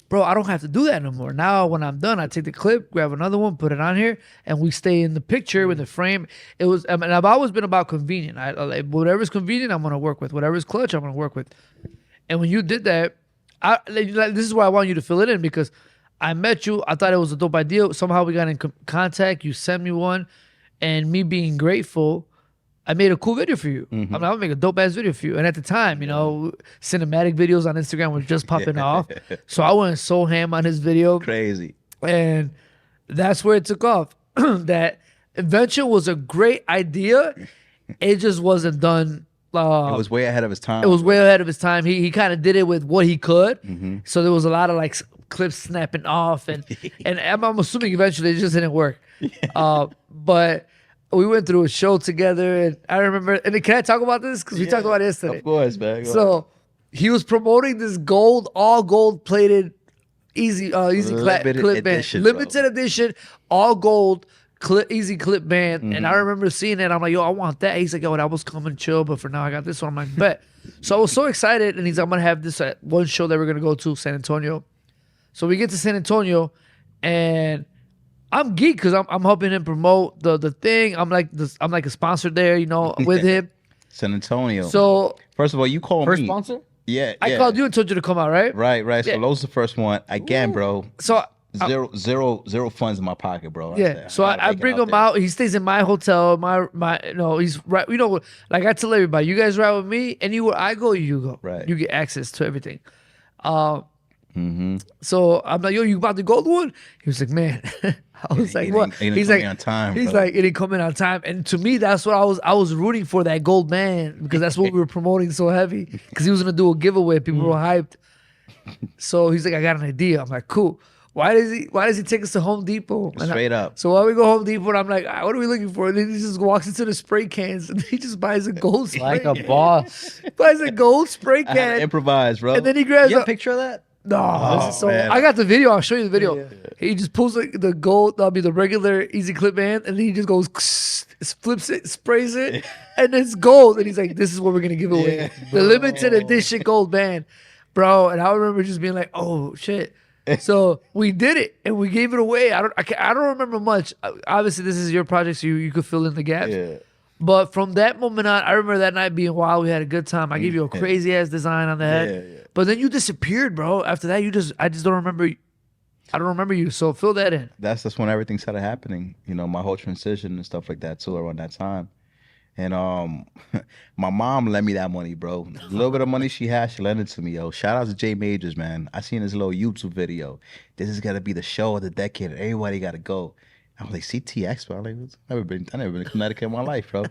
bro, I don't have to do that no more. Now when I'm done, I take the clip, grab another one, put it on here, and we stay in the picture with the frame. It was, I mean, I've always been about convenient. I like whatever's convenient, I'm gonna work with. Whatever's clutch, I'm gonna work with. And when you did that, this is why I want you to fill it in because I met you. I thought it was a dope idea. Somehow we got in contact. You sent me one, and me being grateful, I made a cool video for you. I'm gonna make a dope ass video for you. And at the time, cinematic videos on Instagram were just popping off. So I went so ham on his video. Crazy. And that's where it took off. That invention was a great idea. It just wasn't done. It was way ahead of his time. It was way ahead of his time. He kind of did it with what he could. So there was a lot of like clips snapping off. And I'm assuming eventually it just didn't work. But we went through a show together, and I remember. And can I talk about this? Because we talked about it yesterday. Of course, man. Go ahead. So he was promoting this all gold plated, easy Limited clip band, edition, bro. limited edition, all gold easy clip band. And I remember seeing it. I'm like, yo, I want that. He's like, yo, that was coming chill, but for now I got this one. I'm like, bet. So I was so excited, and he's like, I'm gonna have this at one show that we're gonna go to, San Antonio. So we get to San Antonio, and I'm geeked because I'm helping him promote the thing. I'm like a sponsor there, with him. San Antonio. So first of all, you called First me. sponsor? Yeah, I yeah. called you and told you to come out, right? Right. Yeah. So Lowe's the first one. Again, bro. So Zero funds in my pocket, bro. yeah. So gotta I make it bring him there. out. He stays in my hotel. He's right. Like I tell everybody, you guys ride with me. Anywhere I go, you go. Right. You get access to everything. Mm-hmm. So I'm like, yo, you bought the gold one? He was like, man. I was like, what? He's like, on time, he's bro. like, it didn't come in on time. And to me, that's what I was rooting for, that gold man, because that's what we were promoting so heavy. Because he was gonna do a giveaway. People were hyped. So he's like, I got an idea. I'm like, cool. Why does he take us to Home Depot? And Straight up. So while we go Home Depot, and I'm like, what are we looking for? And then he just walks into the spray cans and he just buys a gold spray Like a can. boss. Buys a gold spray I had to can. improvise, bro. And then he grabs You have a a picture of that? no, this is so. man. I got the video. I'll show you the video. Yeah. He just pulls the gold. That'll be the regular easy clip band, and then he just goes, flips it, sprays it, and it's gold. And he's like, "This is what we're gonna give away, Yeah. the limited edition gold band, bro." And I remember just being like, "Oh shit." So we did it and we gave it away. I don't remember much. Obviously, this is your project, so you could fill in the gaps. Yeah. But from that moment on, I remember that night being wild. We had a good time. I gave you a crazy ass design on the head. Yeah. But then you disappeared, bro. After that, I just don't remember. I don't remember you. So fill that in. That's when everything started happening. You know, my whole transition and stuff like that too around that time. And my mom lent me that money, bro. A little bit of money she had, she lent it to me, yo. Shout out to Jay Majors, man. I seen his little YouTube video. This is gonna be the show of the decade. Everybody gotta go. I was like, CT Expo. I'm like, I never been to Connecticut in my life, bro.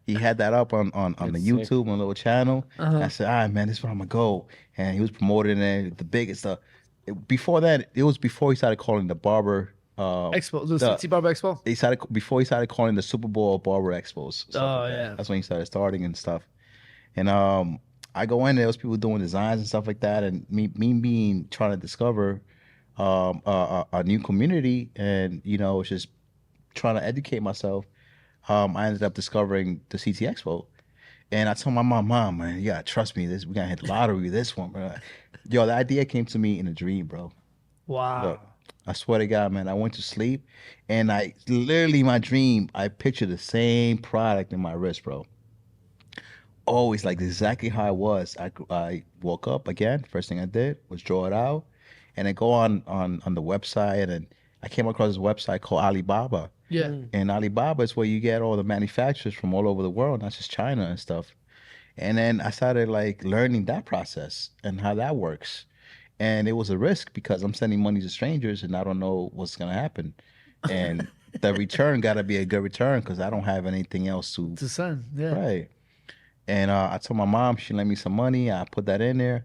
He had that up on the YouTube, on a little channel. I said, all right, man, this is where I'm gonna go. And he was promoting it, the biggest stuff. Before that, it was before he started calling the barber Expo, the CT Barber Expo. he started calling the Super Bowl Barber Expos. Yeah. That's when he started starting and stuff. And I go in there, there's people doing designs and stuff like that, and me being trying to discover a new community, and you know, just trying to educate myself. I ended up discovering the CT Expo, and I told my mom, man, you gotta trust me. We gotta hit the lottery with this one, bro. Yo, the idea came to me in a dream, bro. Wow. Look, I swear to God, man, I went to sleep, and I literally, my dream, I pictured the same product in my wrist, bro. Always like exactly how it was. I woke up again. First thing I did was draw it out, and then go on the website, and I came across this website called Alibaba. Yeah. And Alibaba is where you get all the manufacturers from all over the world, not just China and stuff. And then I started like learning that process and how that works. And it was a risk because I'm sending money to strangers and I don't know what's gonna happen. And the return gotta be a good return because I don't have anything else to send. Yeah. right. And I told my mom, she lent me some money. I put that in there.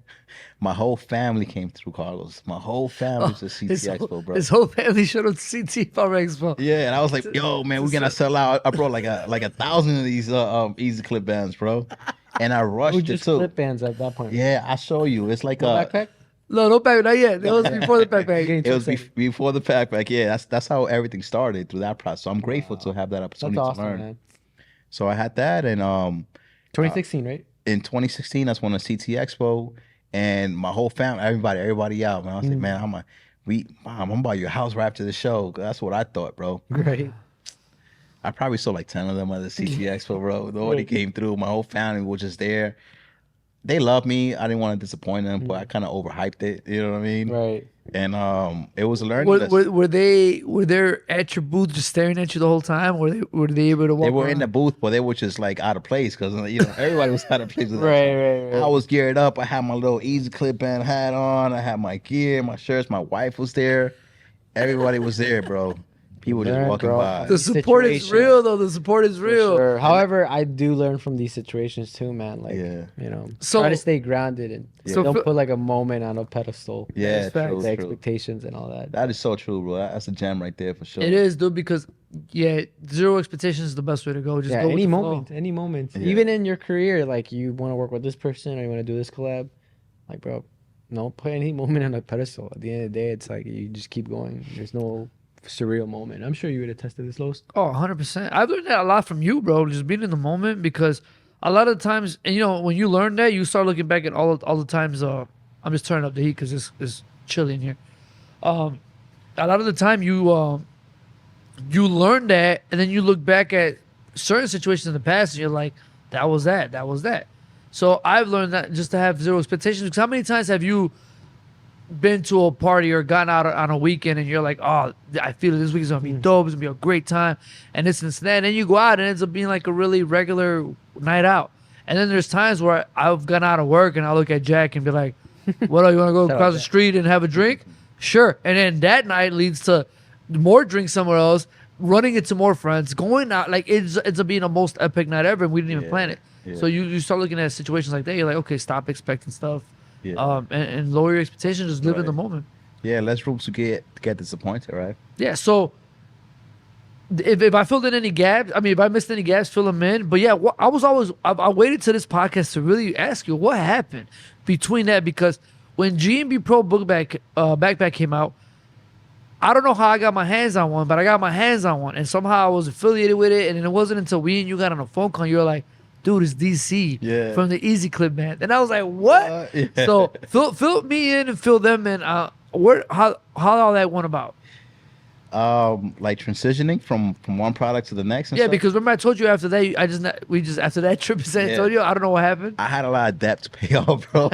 My whole family came through, Carlos. My whole family's to CT Expo, bro. His whole family showed up to CT Barber Expo. Yeah, and I was like, yo, man, we're gonna sell out. I brought like 1,000 of these easy clip bands, bro. And I rushed Who it just too. clip bands at that point? Yeah, I show you. It's like No a backpack? No back, not yet. That was before the backpack. it was before the backpack. Yeah, that's how everything started through that process. So I'm grateful to have that That's opportunity awesome, to learn. man. So I had that, and 2016, right? in 2016, that's when the CT Expo, and my whole family, everybody out, man. I was like, man, Mom, I'm gonna buy your house right after the show. That's what I thought, bro. Right. I probably saw like 10 of them at the CT Expo, bro. Nobody came through. My whole family was just there. They loved me. I didn't want to disappoint them, but I kind of overhyped it. You know what I mean? Right. And it was a learning lesson. Were they at your booth just staring at you the whole time? Were they able to walk They were around? in the booth, but they were just like out of place because you know everybody was out of place. With that. Right. I was geared up. I had my little easy clip band hat on. I had my gear, my shirts. My wife was there. Everybody was there, bro. People just Learn, walking bro. by. The support is Situations. real, though. The support is real. Sure. However, I do learn from these situations too, man. Like, Yeah. you know, So- try to stay grounded and So don't for- put like a moment on a pedestal. Yeah, That's facts. true, The true. expectations and all that. That is so true, bro. That's a gem right there for sure. It is, dude, because zero expectations is the best way to go. Just Yeah, go with any the moment, flow. any moment. Yeah. Even in your career, like you want to work with this person or you want to do this collab, like, bro, no put any moment on a pedestal. At the end of the day, it's like you just keep going. There's no surreal moment. I'm sure you would have tested this, Los. Oh, 100%. I've learned that a lot from you, bro. Just being in the moment, because a lot of times, and you know, when you learn that, you start looking back at all the times. I'm just turning up the heat because it's chilly in here. A lot of the time, you learn that, and then you look back at certain situations in the past, and you're like, that was that. So I've learned that just to have zero expectations. Because how many times have you been to a party or gotten out on a weekend and you're like, oh, I feel this week is gonna be dope, it's gonna be a great time, and this and that, and then you go out and it ends up being like a really regular night out. And then there's times where I've gone out of work and I look at Jack and be like, What, you want to go Shout out across the that. street and have a drink? Sure. And then that night leads to more drinks somewhere else, running into more friends, going out. Like, it's a being the most epic night ever, and we didn't even plan it. yeah. So you start looking at situations like that. You're like, okay, stop expecting stuff, Yeah. and lower your expectations. Just live in the Right. moment. Yeah, less room to get disappointed, right? Yeah. So if I filled in any gaps, I mean, if I missed any gaps, fill them in. But yeah, I waited to this podcast to really ask you what happened between that, because when GMB Pro backpack came out, I don't know how I got my hands on one, but I got my hands on one, and somehow I was affiliated with it. And then it wasn't until we and you got on a phone call, you were like, "Dude, it's DC Yeah. from the Easy Clip band," and I was like, "What?" Yeah. So fill me in and fill them in. How all that went about? Like transitioning from one product to the next. And Yeah, stuff. because remember I told you after that, after that trip in San Yeah. Antonio, I don't know what happened. I had a lot of debt to pay off, bro.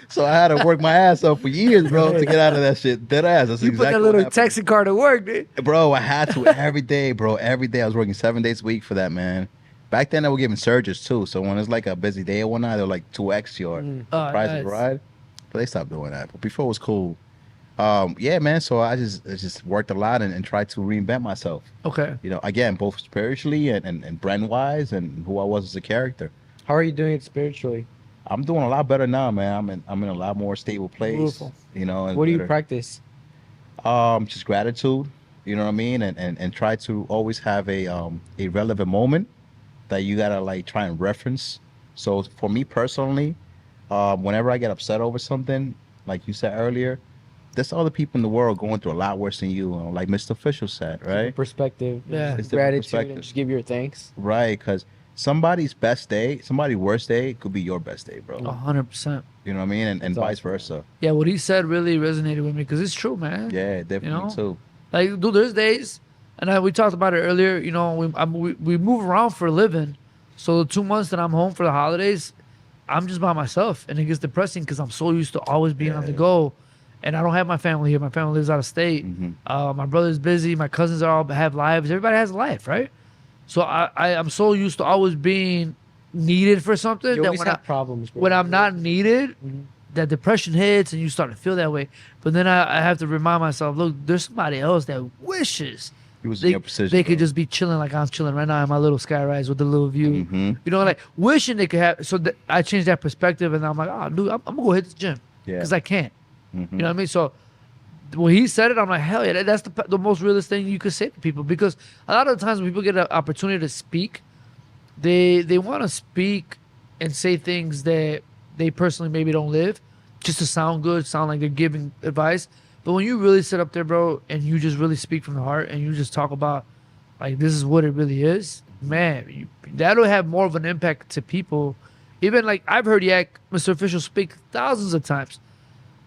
So I had to work my ass off for years, bro, to get out of that shit. Dead ass. That's You put exactly that what little happened. taxi car to work, dude. Bro, I had to every day, bro. Every day I was working 7 days a week for that, man. Back then they were giving surges too. So when it's like a busy day or whatnot, they're like 2x your price of the nice. ride. But they stopped doing that. But before it was cool. Yeah, man. So I just worked a lot and tried to reinvent myself. Okay. You know, again, both spiritually and brand wise and who I was as a character. How are you doing it spiritually? I'm doing a lot better now, man. I'm in a lot more stable place. Beautiful. You know, and What do you better. practice? Just gratitude, you know what I mean, and try to always have a relevant moment that you gotta like try and reference. So for me personally, whenever I get upset over something, like you said earlier, there's other people in the world going through a lot worse than you, like Mr. Official said, Different right? perspective. Yeah. It's different Gratitude perspective. and just give your thanks. Right, because somebody's best day, somebody's worst day could be your best day, bro. 100%. You know what I mean, and That's vice awesome. versa. Yeah, what he said really resonated with me because it's true, man. Yeah, definitely know? too. Like, dude, there's days, and we talked about it earlier. You know, we move around for a living, so the 2 months that I'm home for the holidays, I'm just by myself, and it gets depressing because I'm so used to always being on the go, and I don't have my family here. My family lives out of state. My brother's busy. My cousins all have lives. Everybody has a life, right? So I'm so used to always being needed for something You that always have problems, bro. when I'm not needed, that depression hits and you start to feel that way. But then I have to remind myself, look, there's somebody else that wishes He was in they, your position. they could bro. just be chilling like I'm chilling right now in my little skyrise with the little view. Mhm. You know, like wishing they could have. So I changed that perspective and I'm like, oh, dude, I'm gonna go hit the gym Yeah. because I can't. Mhm. You know what I mean? So when he said it, I'm like, hell yeah, that's the most realist thing you could say to people, because a lot of the times when people get an opportunity to speak, they want to speak and say things that they personally maybe don't live, just to sound good, sound like they're giving advice. But when you really sit up there, bro, and you just really speak from the heart and you just talk about like this is what it really is, man, that'll have more of an impact to people. Even like I've heard Yak, Mr. Official, speak thousands of times,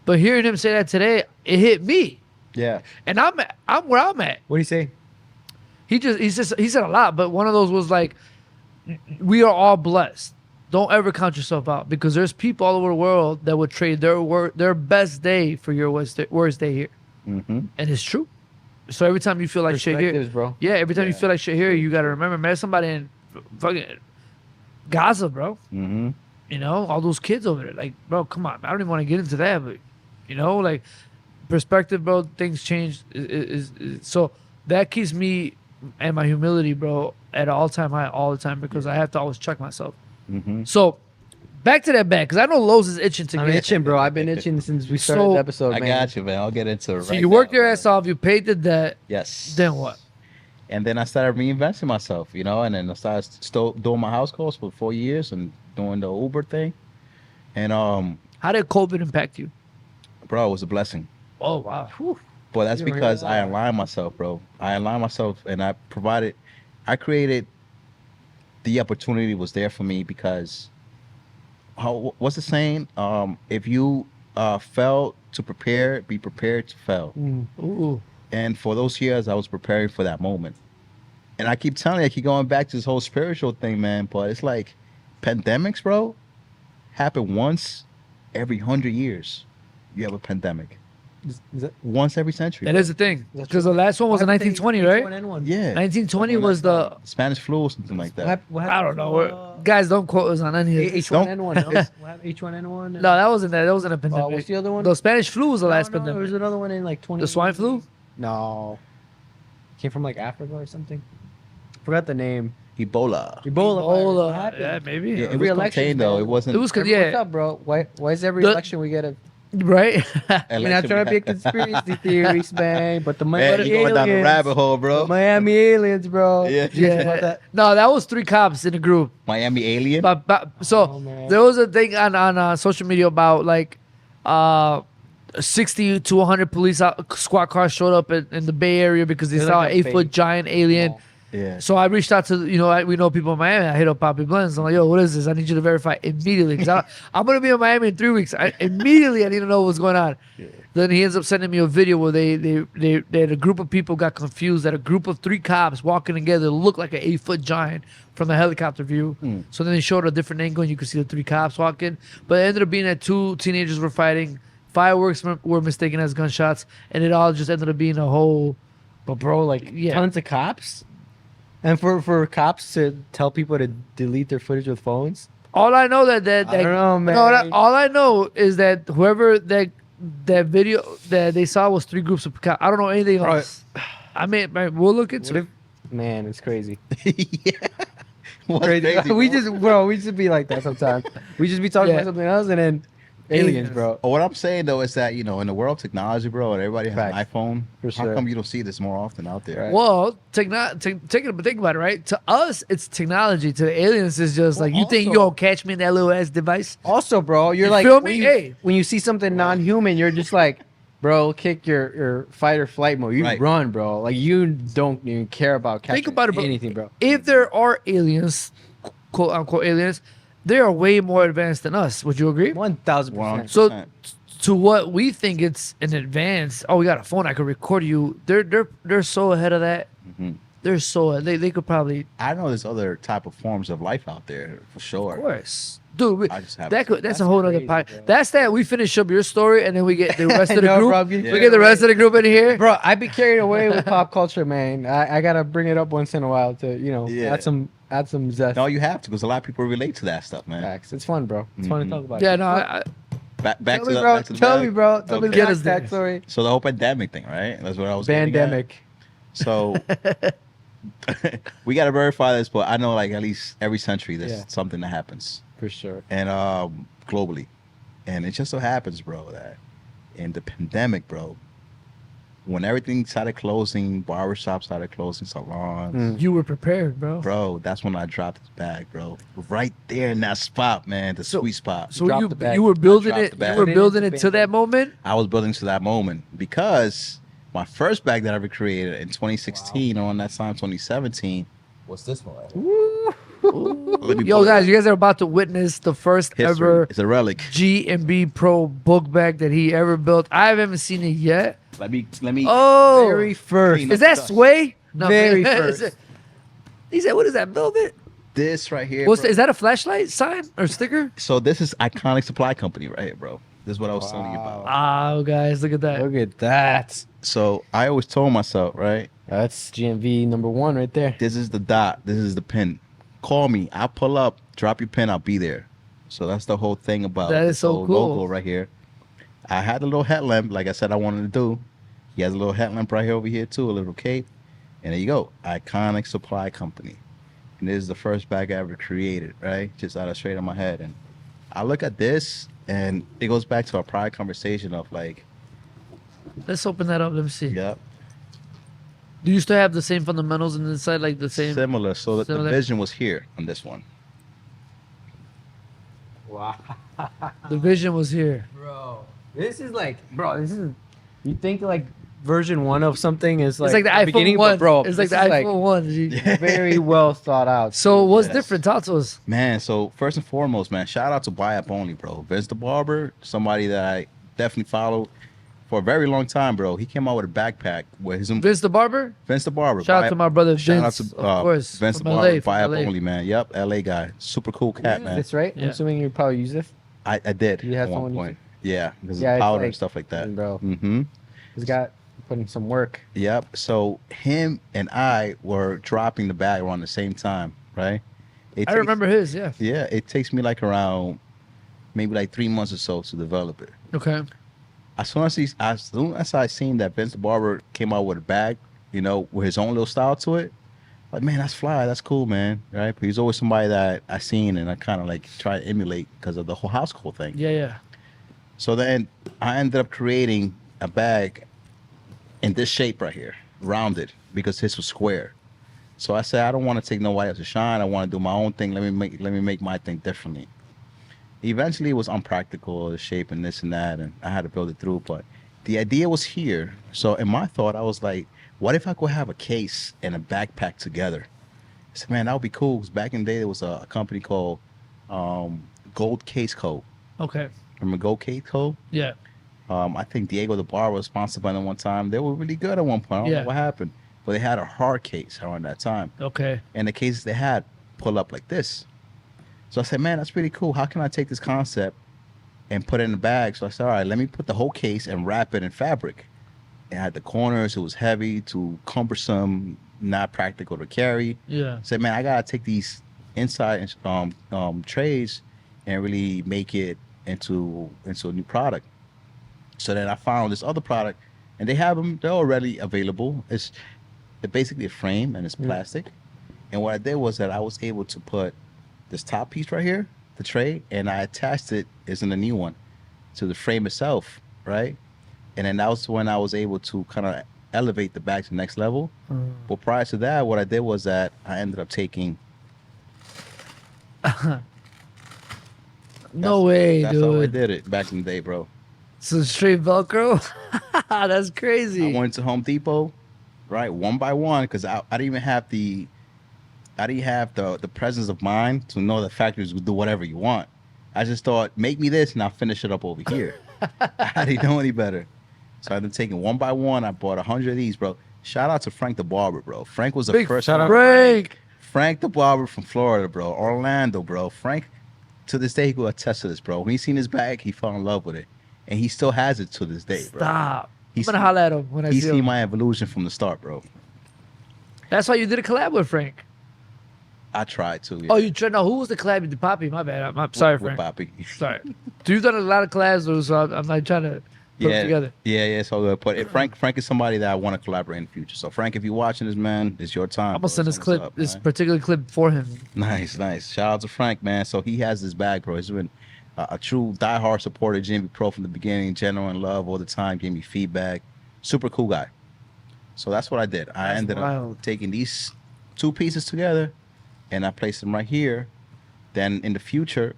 but hearing him say that today, it hit me, Yeah. and I'm where I'm at. What do you say? He said a lot, but one of those was like, we are all blessed. Don't ever count yourself out, because there's people all over the world that would trade their best day for your worst day here, Mm-hmm. and it's true. So every time you feel like shit here, Perspectives, bro. yeah, every time you Yeah. feel like shit here, you gotta remember, man, somebody in fucking Gaza, bro. Mm-hmm. You know, all those kids over there, like, bro, come on, I don't even want to get into that, but you know, like perspective, bro. Things change. So that keeps me and my humility, bro, at an all-time high all the time, because I have to always check myself. Mm-hmm. So back to that bag, because I know Lowe's is itching to I'm get. itching, bro. I've been itching since we started So- the episode, I man. got you, man. I'll get into it So right you worked now, your man. ass off, you paid the debt, Yes. then what? And then I started reinventing myself, you know, and then I started doing my house calls for 4 years and doing the Uber thing. And How did COVID impact you? bro, it was a blessing. Oh wow. Whew. But that's You were because I alive. aligned myself, bro. I aligned myself and I created the opportunity was there for me because what's the saying? If you fail to prepare, be prepared to fail. Ooh. And for those years, I was preparing for that moment. And I keep telling you, I keep going back to this whole spiritual thing, man. But it's like pandemics, bro, happen once every 100 years. You have a pandemic. Is that, once every century. That is the thing. That's Because the last one was in what happened to 1920, right? H1N1? Yeah. 1920 was the. Spanish flu or something like that. I don't know. Guys, don't quote us on any of this. H1N1. No? What happened? H1N1. No, that wasn't that. That wasn't a pandemic. What's the other one? The Spanish flu was the last There pandemic. was another one in like 20. The swine flu? No. Came from like Africa or something. Forgot the name. Ebola. Ebola. Ebola. What happened? Yeah, maybe. Yeah, it Every was election, contained though. man. It wasn't. It was because What's yeah, up, bro? Why is every The- election we get a? right. We're not trying to be a conspiracy theories, man. But the Man, Miami you going down the aliens, rabbit hole, the bro. Miami aliens, bro. Yeah. Did you hear about Yeah. that? No, that was 3 cops in a group. Miami alien. So Oh, man. there was a thing on social media about like 60 to 100 police squad cars showed up in the Bay Area because they They're saw like an a 8-foot fake giant alien. mall. Yeah. So I reached out to, we know people in Miami. I hit up Poppy Blends. I'm like, yo, what is this? I need you to verify immediately. Because I'm going to be in Miami in 3 weeks. Immediately, I need to know what's going on. Yeah. Then he ends up sending me a video where they had a group of people got confused that a group of 3 cops walking together looked like an 8-foot giant from the helicopter view. So then they showed a different angle and you could see the 3 cops walking. But it ended up being that 2 teenagers were fighting. Fireworks were mistaken as gunshots. And it all just ended up being a whole... But bro, like Yeah. tons of cops, and for cops to tell people to delete their footage with phones. All I know that I don't know, man. all I know is that whoever that video that they saw was 3 groups of cops. I don't know anything Bro, else. I mean, man, we'll look into What it. if, man, it's crazy. Yeah. What's Crazy. crazy, we bro? just be like that sometimes. We just be talking Yeah. about something else, and then aliens, Aliens. bro. What I'm saying though is that in the world of technology, bro, and everybody has Facts. an iPhone. For How sure. come you don't see this more often out there? Right. Well, think about it, right? To us, it's technology. To the aliens, it's just Well, like you think also- you'll catch me in that little ass device. Also, bro, you're You like feel when me? you, Hey. when you see something non-human, you're just like, bro, kick your fight or flight mode. You Right. run, bro. Like you don't even care about catching Think about it, bro. anything, bro. If there are aliens, quote unquote aliens, they are way more advanced than us. Would you agree? 1,000%. So 100%. to what we think it's an advance, oh, we got a phone, I could record you. They're so ahead of that. Mhm. They're so they could probably, I know there's other type of forms of life out there for sure. of course, dude. I just haven't That's seen a That's whole other crazy, podcast. bro. That's that. We finish up your story and then we get the rest of the No, group. bro, I'm getting We carried get the away. rest of the group in here. Bro, I be carried away with pop culture, man. I gotta bring it up once in a while to Yeah. add some zest. No, you have to because a lot of people relate to that stuff, man. Facts. It's fun, bro. It's fun to talk about. Yeah, it. no, Back Tell to me, the bro. back to the Tell bag. me, bro. Tell me Okay. Get the us there. backstory. So the whole pandemic thing, right? That's what I was getting at. Pandemic. So we gotta verify this, but I know like at least every century there's Yeah. something that happens, For sure. and globally, and it just so happens, bro, that in the pandemic, bro, when everything started closing, barbershops started closing, salons, you were prepared, bro. bro, that's when I dropped the bag, bro, right there in that spot, man, the So- sweet spot. So Dropped you the bag. you were building dropped it. the bag. You were Put it building into it to that moment. I was building to that moment because my first bag that I ever created in 2016 or on that time 2017 was this one. Right here. Let me Yo, pull it guys, up. you guys are about to witness the first History. ever It's a relic. GMB Pro book bag that he ever built. I haven't seen it yet. Let me. Oh, Very first. Clean is that Dust. Sway? No, Very man. first. Is it- He said, "What is that, Velvet? This right here. What's bro. is that a flashlight sign or sticker?" So this is Iconic Supply Company right here, bro. This is what I was telling you about. Oh, guys, look at that. Look at that. So I always told myself, right? That's GMV #1 right there. This is the dot. This is the pin. Call me. I'll pull up. Drop your pin. I'll be there. So that's the whole thing about That is this so whole cool. logo right here. I had a little headlamp, like I said I wanted to do. He has a little headlamp right here over here too, a little cape. And there you go. Iconic Supply Company. And this is the first bag I ever created, right? Just out of straight on my head. And I look at this and it goes back to our prior conversation of like, Let's open that up. Let me see. yep, Do you still have the same fundamentals on the inside, like the same? similar. So the similar. vision was here on this one. Wow. The vision was here. Bro. This is like, bro, this is, you think like version 1 of something is like, It's like the iPhone beginning, 1. but bro, It's like this the is, iPhone 1. G. very well thought out. So what's Yes. different? Talk to us. Man, so first and foremost, man, shout out to Buy Up Only, bro. Vince the Barber, somebody that I definitely followed for a very long time, bro. He came out with a backpack with his Vince the Barber. Vince the Barber. Shout out to my brother Shout Vince, out to of course, Vince the from Barber, LA, Buy Up from LA. Only, man. Yep, LA guy. Super cool cat, man. That's right. Yeah. I'm assuming you probably use this. I did You have at one someone use point. Yeah, because Yeah, of it's powder like- and stuff like that. bro. Mm-hmm. He's got put in some work. Yep. So him and I were dropping the bag around the same time, right? It I takes- remember his. Yeah. Yeah, it takes me like around maybe like 3 months or so to develop it. Okay. As soon as I seen that Vince the Barber came out with a bag, you know, with his own little style to it, like, man, that's fly, that's cool, man, right? But he's always somebody that I seen and I kind of like try to emulate because of the whole house call thing. Yeah. Yeah. So then I ended up creating a bag in this shape right here, rounded, because his was square. So I said, I don't want to take nobody else's shine. I want to do my own thing. Let me make my thing differently. Eventually, it was unpractical, the shape and this and that, and I had to build it through. But the idea was here. So in my thought, I was like, what if I could have a case and a backpack together? I said, man, that would be cool. Because back in the day, there was a company called Gold Case Co. Okay. Remember Gold Case Co? Yeah. I think Diego the Bar was sponsored by them one time. They were really good at one point. I don't Yeah. know what happened. But they had a hard case around that time. Okay. And the cases they had pull up like this. So I said, man, that's pretty cool. How can I take this concept and put it in a bag? So I said, all right, let me put the whole case and wrap it in fabric. It had the corners. It was heavy, too cumbersome, not practical to carry. Yeah. I said, man, I got to take these inside trays and really make it into a new product. So then I found this other product, and they have them. They're already available. It's basically a frame, and it's plastic. And what I did was that I was able to put this top piece right here, the tray, and I attached it, isn't a new one, to the frame itself, right? And then that was when I was able to kind of elevate the bag to the next level. But prior to that, what I did was that I ended up taking. No way, That's how I dude. did it back in the day, bro. So straight Velcro. That's crazy. I went to Home Depot, right, one by one, because I didn't even have the presence of mind to know that factories would do whatever you want. I just thought, make me this, and I'll finish it up over here. I didn't know any better. So I ended up taking one by one. I bought 100 of these, bro. Shout out to Frank the Barber, bro. Frank was the Big first shout one. out. Frank. Frank the Barber from Florida, bro. Orlando, bro. Frank, to this day, he could attest to this, bro. When he seen his bag, he fell in love with it. And he still has it to this day, bro. Stop. He's I'm gonna holler at him when I He's see seen him. my evolution from the start, bro. That's why you did a collab with Frank. I tried to. Yeah. Oh, you tried. No, who was the collab you did? Poppy. My bad. I'm sorry, with Frank. Poppy. Sorry. So you've done a lot of collabs, though, so I'm not trying to put them together. Yeah, it's all good. But Frank is somebody that I want to collaborate in the future. So Frank, if you're watching this, man, it's your time. I'm bro. gonna send this So what's clip, up, this man? particular clip for him. Nice. Shout out to Frank, man. So he has this bag, bro. He's been a true diehard supporter of GMB Pro from the beginning, general and love all the time, gave me feedback. Super cool guy. So that's what I did. I That's ended wild. up taking these two pieces together and I placed them right here. Then in the future,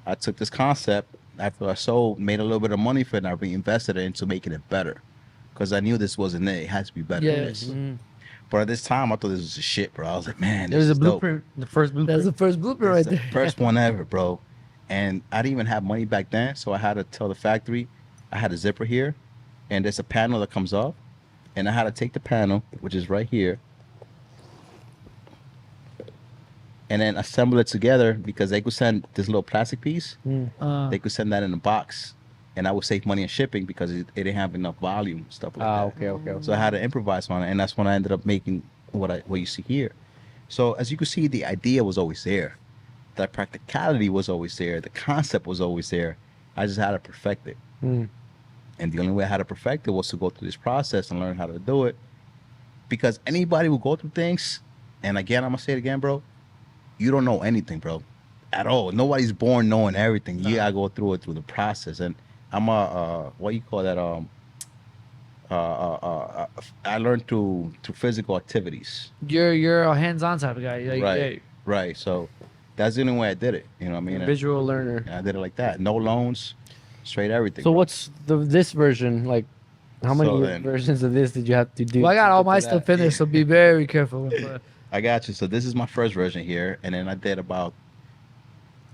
I took this concept after I sold, made a little bit of money for it, and I reinvested it into making it better. Because I knew this wasn't it. It had to be better than Yes. this. But at this time, I thought this was a shit, bro. I was like, man, There's this a is dope. blueprint, the first That's blueprint. the first blooper right It's the there. first one ever, bro. And I didn't even have money back then, so I had to tell the factory I had a zipper here, and there's a panel that comes off, and I had to take the panel, which is right here, and then assemble it together because they could send this little plastic piece. They could send that in a box, and I would save money in shipping because it didn't have enough volume, stuff like that. Okay. So I had to improvise on it, and that's when I ended up making what you see here. So as you can see, the idea was always there. The practicality was always there. The concept was always there. I just had to perfect it. And the only way I had to perfect it was to go through this process and learn how to do it. Because anybody will go through things, and again, I'm going to say it again, bro, you don't know anything, bro, at all. Nobody's born knowing everything. You got to go through it through the process. And I'm what you call that? I learned through physical activities. You're a hands-on type of guy. Like, Right. Right. So that's the only way I did it. You know what I mean? Visual learner. And I did it like that. No loans, straight everything. So bro. what's this version like? How many So then- versions of this did you have to do? Well, I got to all get my to stuff that? in there, so be very careful. With, I got you. So this is my first version here, and then I did about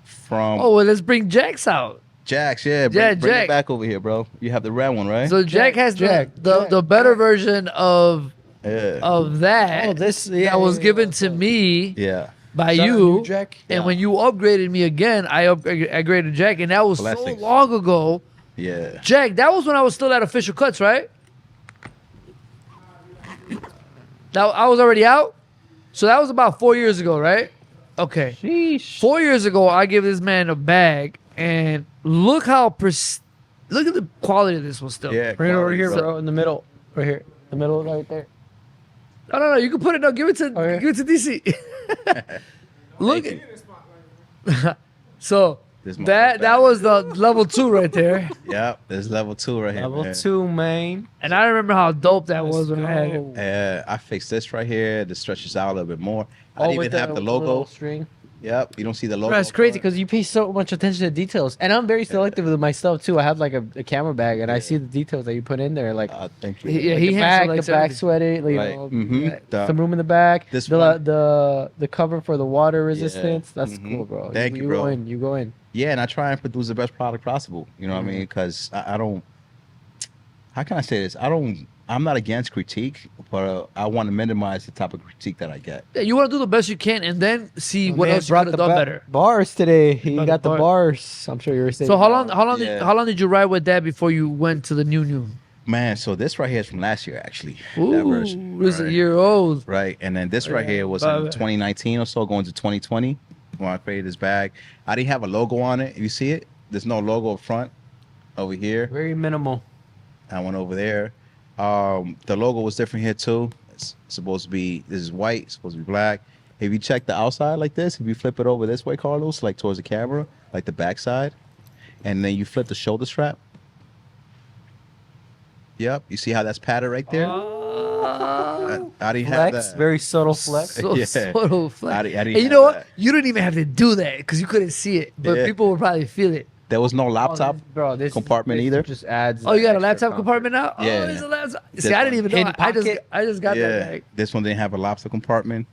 from oh, well, let's bring Jax out. Jack's. Yeah, bring Jack. it back over here, bro. You have the red one, right? So Jack has Jack. the better version of yeah. that Oh, this that was given to me. Yeah. by Is that a you. new Jack? And Yeah. when you upgraded me again, I upgraded Jack, and that was Blessings. so long ago. Yeah. Jack, that was when I was still at Official Cuts, right? That I was already out, so that was about 4 years ago, right? Okay, Sheesh. 4 years ago, I give this man a bag, and look how look at the quality of this one still. Yeah. Bring it over quality, here, bro. bro. In the middle. Right here. The middle right there. No, you can put it. No, give it to Okay. give it to DC. Look Thank at so This is my that first that bag. was the level 2 right there, Yep. There's level 2 right here. Level man. 2, man. and I remember how dope that Let's was when I had it. go. I fixed this right here. This stretches out a little bit more. I Oh, didn't with even have the little logo. string. Yep. You don't see the logo. Bro, it's up crazy front. because you pay so much attention to details, and I'm very selective with my stuff too. I have like a camera bag, and I see the details that you put in there, like, Thank you. Yeah, like he the handles back, like the back everything. sweater, you Right. know, Mhm. The- some room in the back. This the one. the cover for the water resistance. That's Mhm. cool, bro. Thank you, you bro. Go in, you go in. Yeah, and I try and produce the best product possible. You know what I Mm-hmm. mean? Because I don't. How can I say this? I'm not against critique, but I want to minimize the type of critique that I get. Yeah, you want to do the best you can, and then see My what man else you brought could have the done better. bars today. He brought got the the bars. I'm sure you were saying. So how long Yeah. how long did you ride with that before you went to the new? Man, so this right here is from last year, actually. that Ooh, version. this is a right? year old. Right, and then this right Yeah, here was barber. in 2019 or so, going to 2020 when I created this bag. I didn't have a logo on it. You see it? There's no logo up front. Over here, Very minimal. I went over there. The logo was different here too. It's supposed to be, this is white, it's supposed to be black. If you check the outside like this, if you flip it over this way, Carlos, like towards the camera, like the back side, and then you flip the shoulder strap. Yep, you see how that's padded right there? I didn't have Flex, that. very subtle flex. So Yeah. subtle flex. I didn't And you have know what? that. You didn't even have to do that because you couldn't see it, but Yeah. people would probably feel it. There was no laptop. Bro, this compartment this either? just adds. Oh, you got a extra laptop comfort. compartment now? Yeah. Oh, there's a laptop. This See, I didn't one. even know. Hidden pocket? I just got that Yeah, bag. this one didn't have a lobster compartment.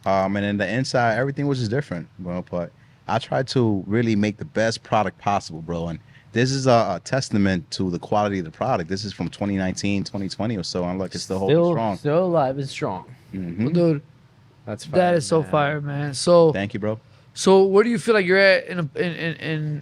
And then the inside, everything was just different, bro. But I tried to really make the best product possible, bro. And this is a testament to the quality of the product. This is from 2019, 2020 or so. And look, it's still holding strong. Still alive and strong. Mhm. Dude, That's fire, that is so man. fire, man. So, Thank you, bro. so where do you feel like you're at in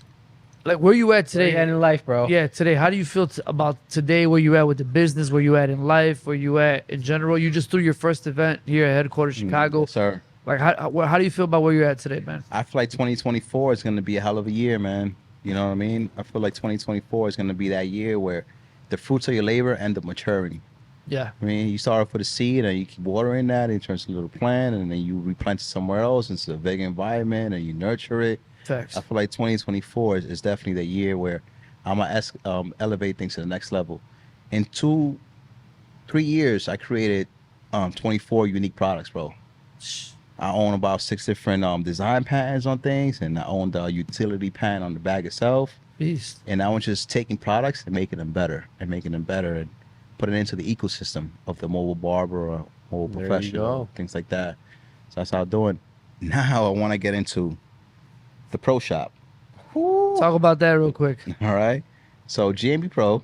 like where you at Today today? and in life, bro. Yeah, today. How do you feel about today? Where you at with the business? Where you at in life? Where you at in general? You just threw your first event here at headquarters, Chicago. Yes, sir. Like, how do you feel about where you're at today, man? I feel like 2024 is going to be a hell of a year, man. You know what I mean? I feel like 2024 is going to be that year where the fruits of your labor end up maturing. Yeah, I mean, you start off with a seed and you keep watering that, it turns into a little plant, and then you replant it somewhere else into a big environment and you nurture it. facts. I feel like 2024 is definitely the year where I'm going to elevate things to the next level. In 3 years, I created 24 unique products, bro. I own about 6 different design patents on things, and I own the utility patent on the bag itself. Beast. And I was just taking products and making them better and putting it into the ecosystem of the mobile barber or mobile There you professional, go. things like that. So that's how I'm doing. Now I want to get into the pro shop. Talk about that real quick. All right. So GMB Pro,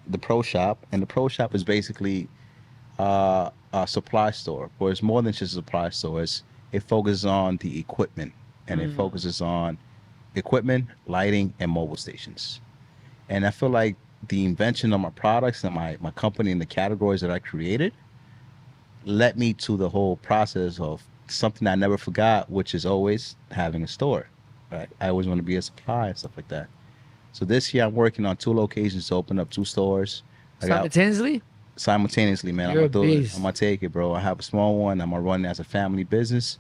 the pro shop, and the pro shop is basically a supply store, where it's more than just a supply store. It focuses on the equipment, and it focuses on equipment, lighting, and mobile stations. And I feel like the invention of my products and my company and the categories that I created led me to the whole process of something I never forgot, which is always having a store. Right? I always want to be a supplier and stuff like that. So this year I'm working on 2 locations to open up 2 stores. I got Simultaneously, simultaneously, man. You're I'm gonna a do it. beast. I'm gonna take it, bro. I have a small one. I'm gonna run it as a family business,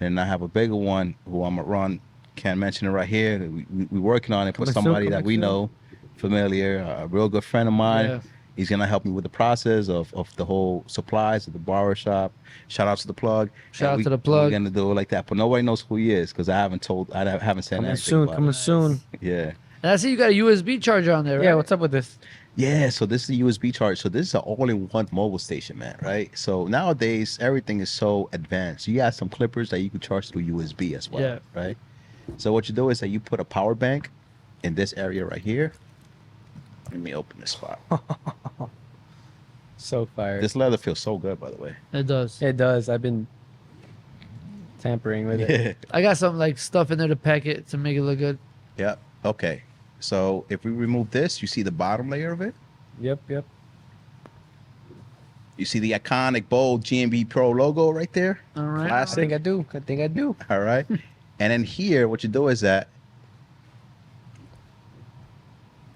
and I have a bigger one who I'm gonna run. Can't mention it right here. We working on it for Coming soon, somebody that coming we soon. know, familiar, a real good friend of mine. Yeah. He's gonna help me with the process of the whole supplies of the barber shop. Shout out to the plug. Shout And out to the plug. We're gonna do it like that, but nobody knows who he is because I haven't said Coming anything soon. about Coming it. soon. Yeah. And I see you got a USB charger on there, right? Yeah. What's up with this? Yeah, so this is a USB charge. So this is an all-in-one mobile station, man, right? So nowadays, everything is so advanced. You got some clippers that you can charge through USB as well, Yeah. right? So what you do is that you put a power bank in this area right here. Let me open this spot. So fire. This leather feels so good, by the way. It does. It does. I've been tampering with it. I got some like stuff in there to pack it to make it look good. Yeah. Okay. So if we remove this, you see the bottom layer of it. Yep. You see the iconic bold GMB Pro logo right there. All right. I Classic. think I do. I think I do. All right. And then here, what you do is that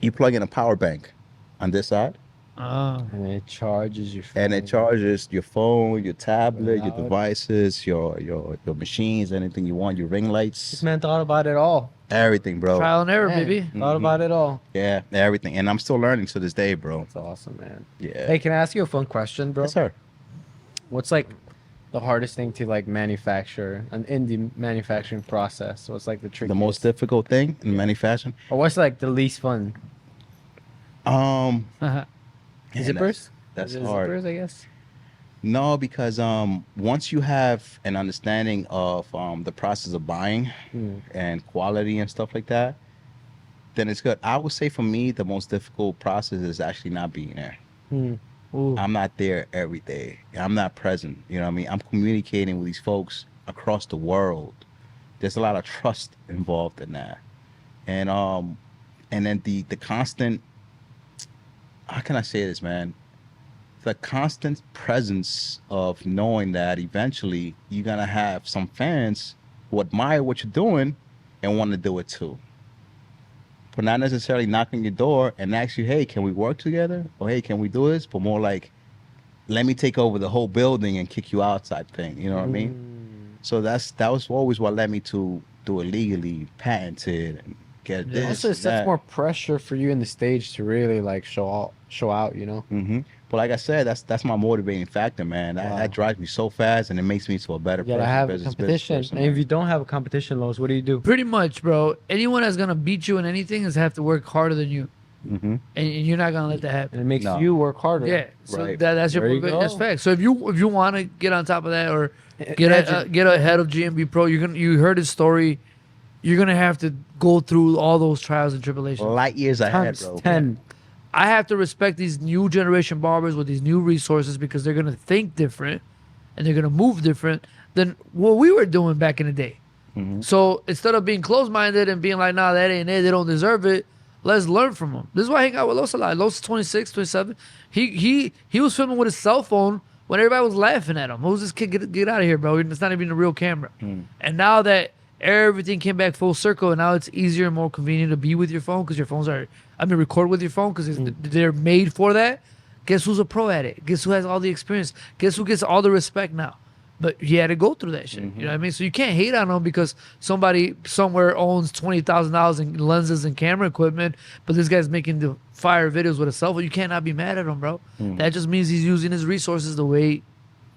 you plug in a power bank on this side, Oh. And it charges your phone. and it charges your phone, your tablet, your Loud. devices, your machines, anything you want, your ring This lights, man thought about it all. everything, bro. Trial and error, Man, baby. Thought about it all. Yeah, everything. And I'm still learning to this day, bro. That's awesome, man. Yeah. Hey, can I ask you a fun question, bro? Yes, sir. What's like the hardest thing to like manufacture in the manufacturing process? What's like the trick? The most difficult thing in manufacturing. or what's like the least fun? Man, Zippers? That's Is it hard. Zippers, I guess. No, because once you have an understanding of the process of buying and quality and stuff like that, then it's good. I would say for me, the most difficult process is actually not being there. Ooh. I'm not there every day. I'm not present. You know what I mean? I'm communicating with these folks across the world. There's a lot of trust involved in that. And then the constant, how can I say this, man? The constant presence of knowing that eventually you're gonna have some fans who admire what you're doing and want to do it too. But not necessarily knocking your door and ask you, hey, can we work together? Or hey, can we do this? But more like, let me take over the whole building and kick you out type thing. You know what I mean? So that was always what led me to do it legally, patented, and get Yeah. this. Also, it sets more pressure for you in the stage to really like show out. You know. But like I said, that's my motivating factor, man. Wow. That drives me so fast, and it makes me to a better You gotta person. have a business competition. person, And if man. you don't have a competition, Los, what do you do? Pretty much, bro. Anyone that's gonna beat you in anything is have to work harder than you, Mhm. and you're not gonna let that happen. And it makes No. you work harder. Yeah, so Right. that's your There you that's go. fact. So if you want to get on top of that or get Imagine- get ahead of GMB Pro, you heard his story. You're gonna have to go through all those trials and tribulations. Light years ahead, times bro. 10. I have to respect these new generation barbers with these new resources because they're gonna think different and they're gonna move different than what we were doing back in the day. So instead of being closed-minded and being like, nah, that ain't it, they don't deserve it, let's learn from them. This is why I hang out with Los a lot. Los is 26, 27. He was filming with his cell phone when everybody was laughing at him. Who's this kid? Get out of here, bro. It's not even a real camera. And now that everything came back full circle, and now it's easier and more convenient to be with your phone because your phones record with your phone because they're made for that. Guess who's a pro at it? Guess who has all the experience? Guess who gets all the respect now? But he had to go through that shit. You know what I mean? So you can't hate on him because somebody somewhere owns $20,000 in lenses and camera equipment, but this guy's making the fire videos with a cell phone. You cannot be mad at him, bro. That just means he's using his resources the way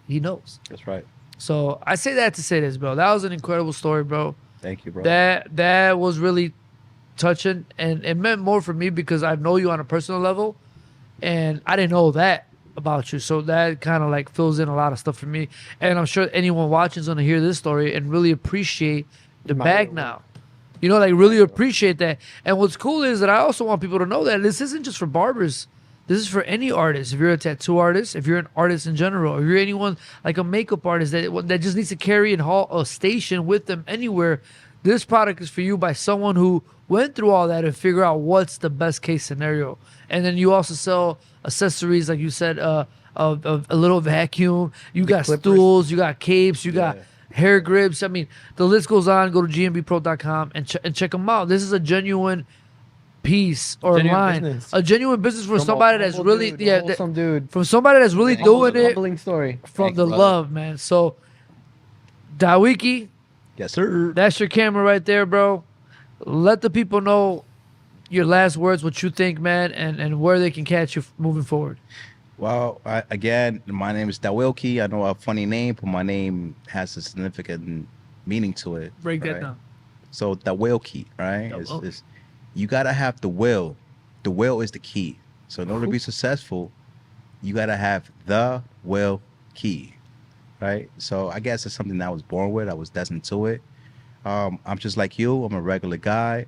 he knows. That's right. So I say that to say this, bro. That was an incredible story, bro. Thank you, bro. That was really touching, and it meant more for me because I know you on a personal level, and I didn't know that about you. So that kind of like fills in a lot of stuff for me. And I'm sure anyone watching is gonna hear this story and really appreciate the bag now. You know, like really appreciate that. And what's cool is that I also want people to know that this isn't just for barbers. This is for any artist. If you're a tattoo artist, if you're an artist in general, if you're anyone like a makeup artist that just needs to carry and haul a station with them anywhere, this product is for you by someone who went through all that and figure out what's the best case scenario. And then you also sell accessories, like you said, of a little vacuum. You got clippers. stools, you got capes, you got hair grips. I mean, the list goes on. Go to gmbpro.com and check them out. This is a genuine piece or Genuine line, business. a genuine business for somebody that's really some dude. from somebody that's really doing it Humbling story. from Thanks, the brother. love, man. So, Dawiki, Yes, sir. that's your camera right there, bro. Let the people know your last words, what you think, man, and where they can catch you moving forward. Well, again, my name is Dawilki. I know a funny name, but my name has a significant meaning to it. Break that right? down. So Dawilki, right? Dawilki. Is you gotta have the will. The will is the key. So in order to be successful, you gotta have the will key, right? So I guess it's something that I was born with. I was destined to it. I'm just like you. I'm a regular guy.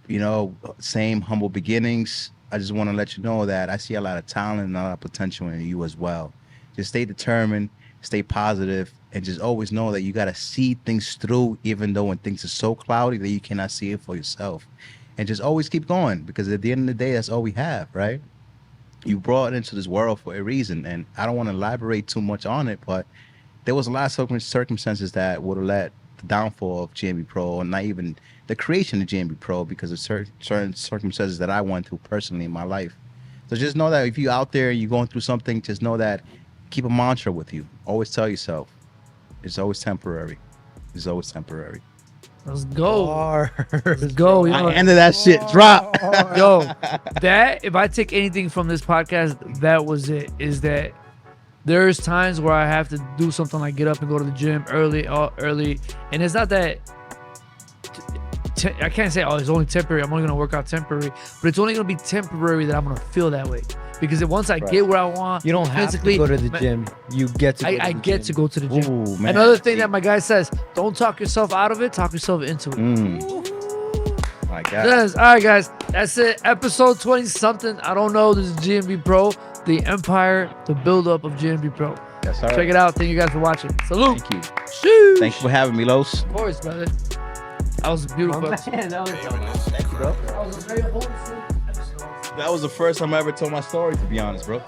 You know, same humble beginnings. I just want to let you know that I see a lot of talent and a lot of potential in you as well. Just stay determined, stay positive, and just always know that you got to see things through, even though when things are so cloudy that you cannot see it for yourself. And just always keep going, because at the end of the day, that's all we have, right? You brought into this world for a reason, and I don't want to elaborate too much on it, but there was a lot of circumstances that would have led the downfall of GMB Pro, and not even the creation of GMB Pro, because of certain circumstances that I went through personally in my life. So just know that if you're out there and you're going through something, just know that, keep a mantra with you. Always tell yourself, it's always temporary. It's always temporary. Let's go. Bars. Let's go. Yo. End of that shit. Drop. Yo, that, if I take anything from this podcast, that was it. Is that there's times where I have to do something like get up and go to the gym early, and it's not that I can't say, oh, it's only temporary. I'm only gonna work out temporary, but it's only gonna be temporary that I'm gonna feel that way. Because once I get where I want, You don't have to go to the gym. You get to. I get to go to the gym. Ooh, man. Another thing that my guy says: don't talk yourself out of it. Talk yourself into it. My God. Yes. All right, guys. That's it. Episode 20 something. I don't know. This is GMB Pro, the empire, the build-up of GMB Pro. Yes, sir. Check it out. Thank you guys for watching. Salute. Thank you. Sheesh. Thank you for having me, Los. Of course, brother. That was a beautiful episode. Man, that was Thank you, bro. That was a very wholesome episode. That was the first time I ever told my story, to be honest, bro.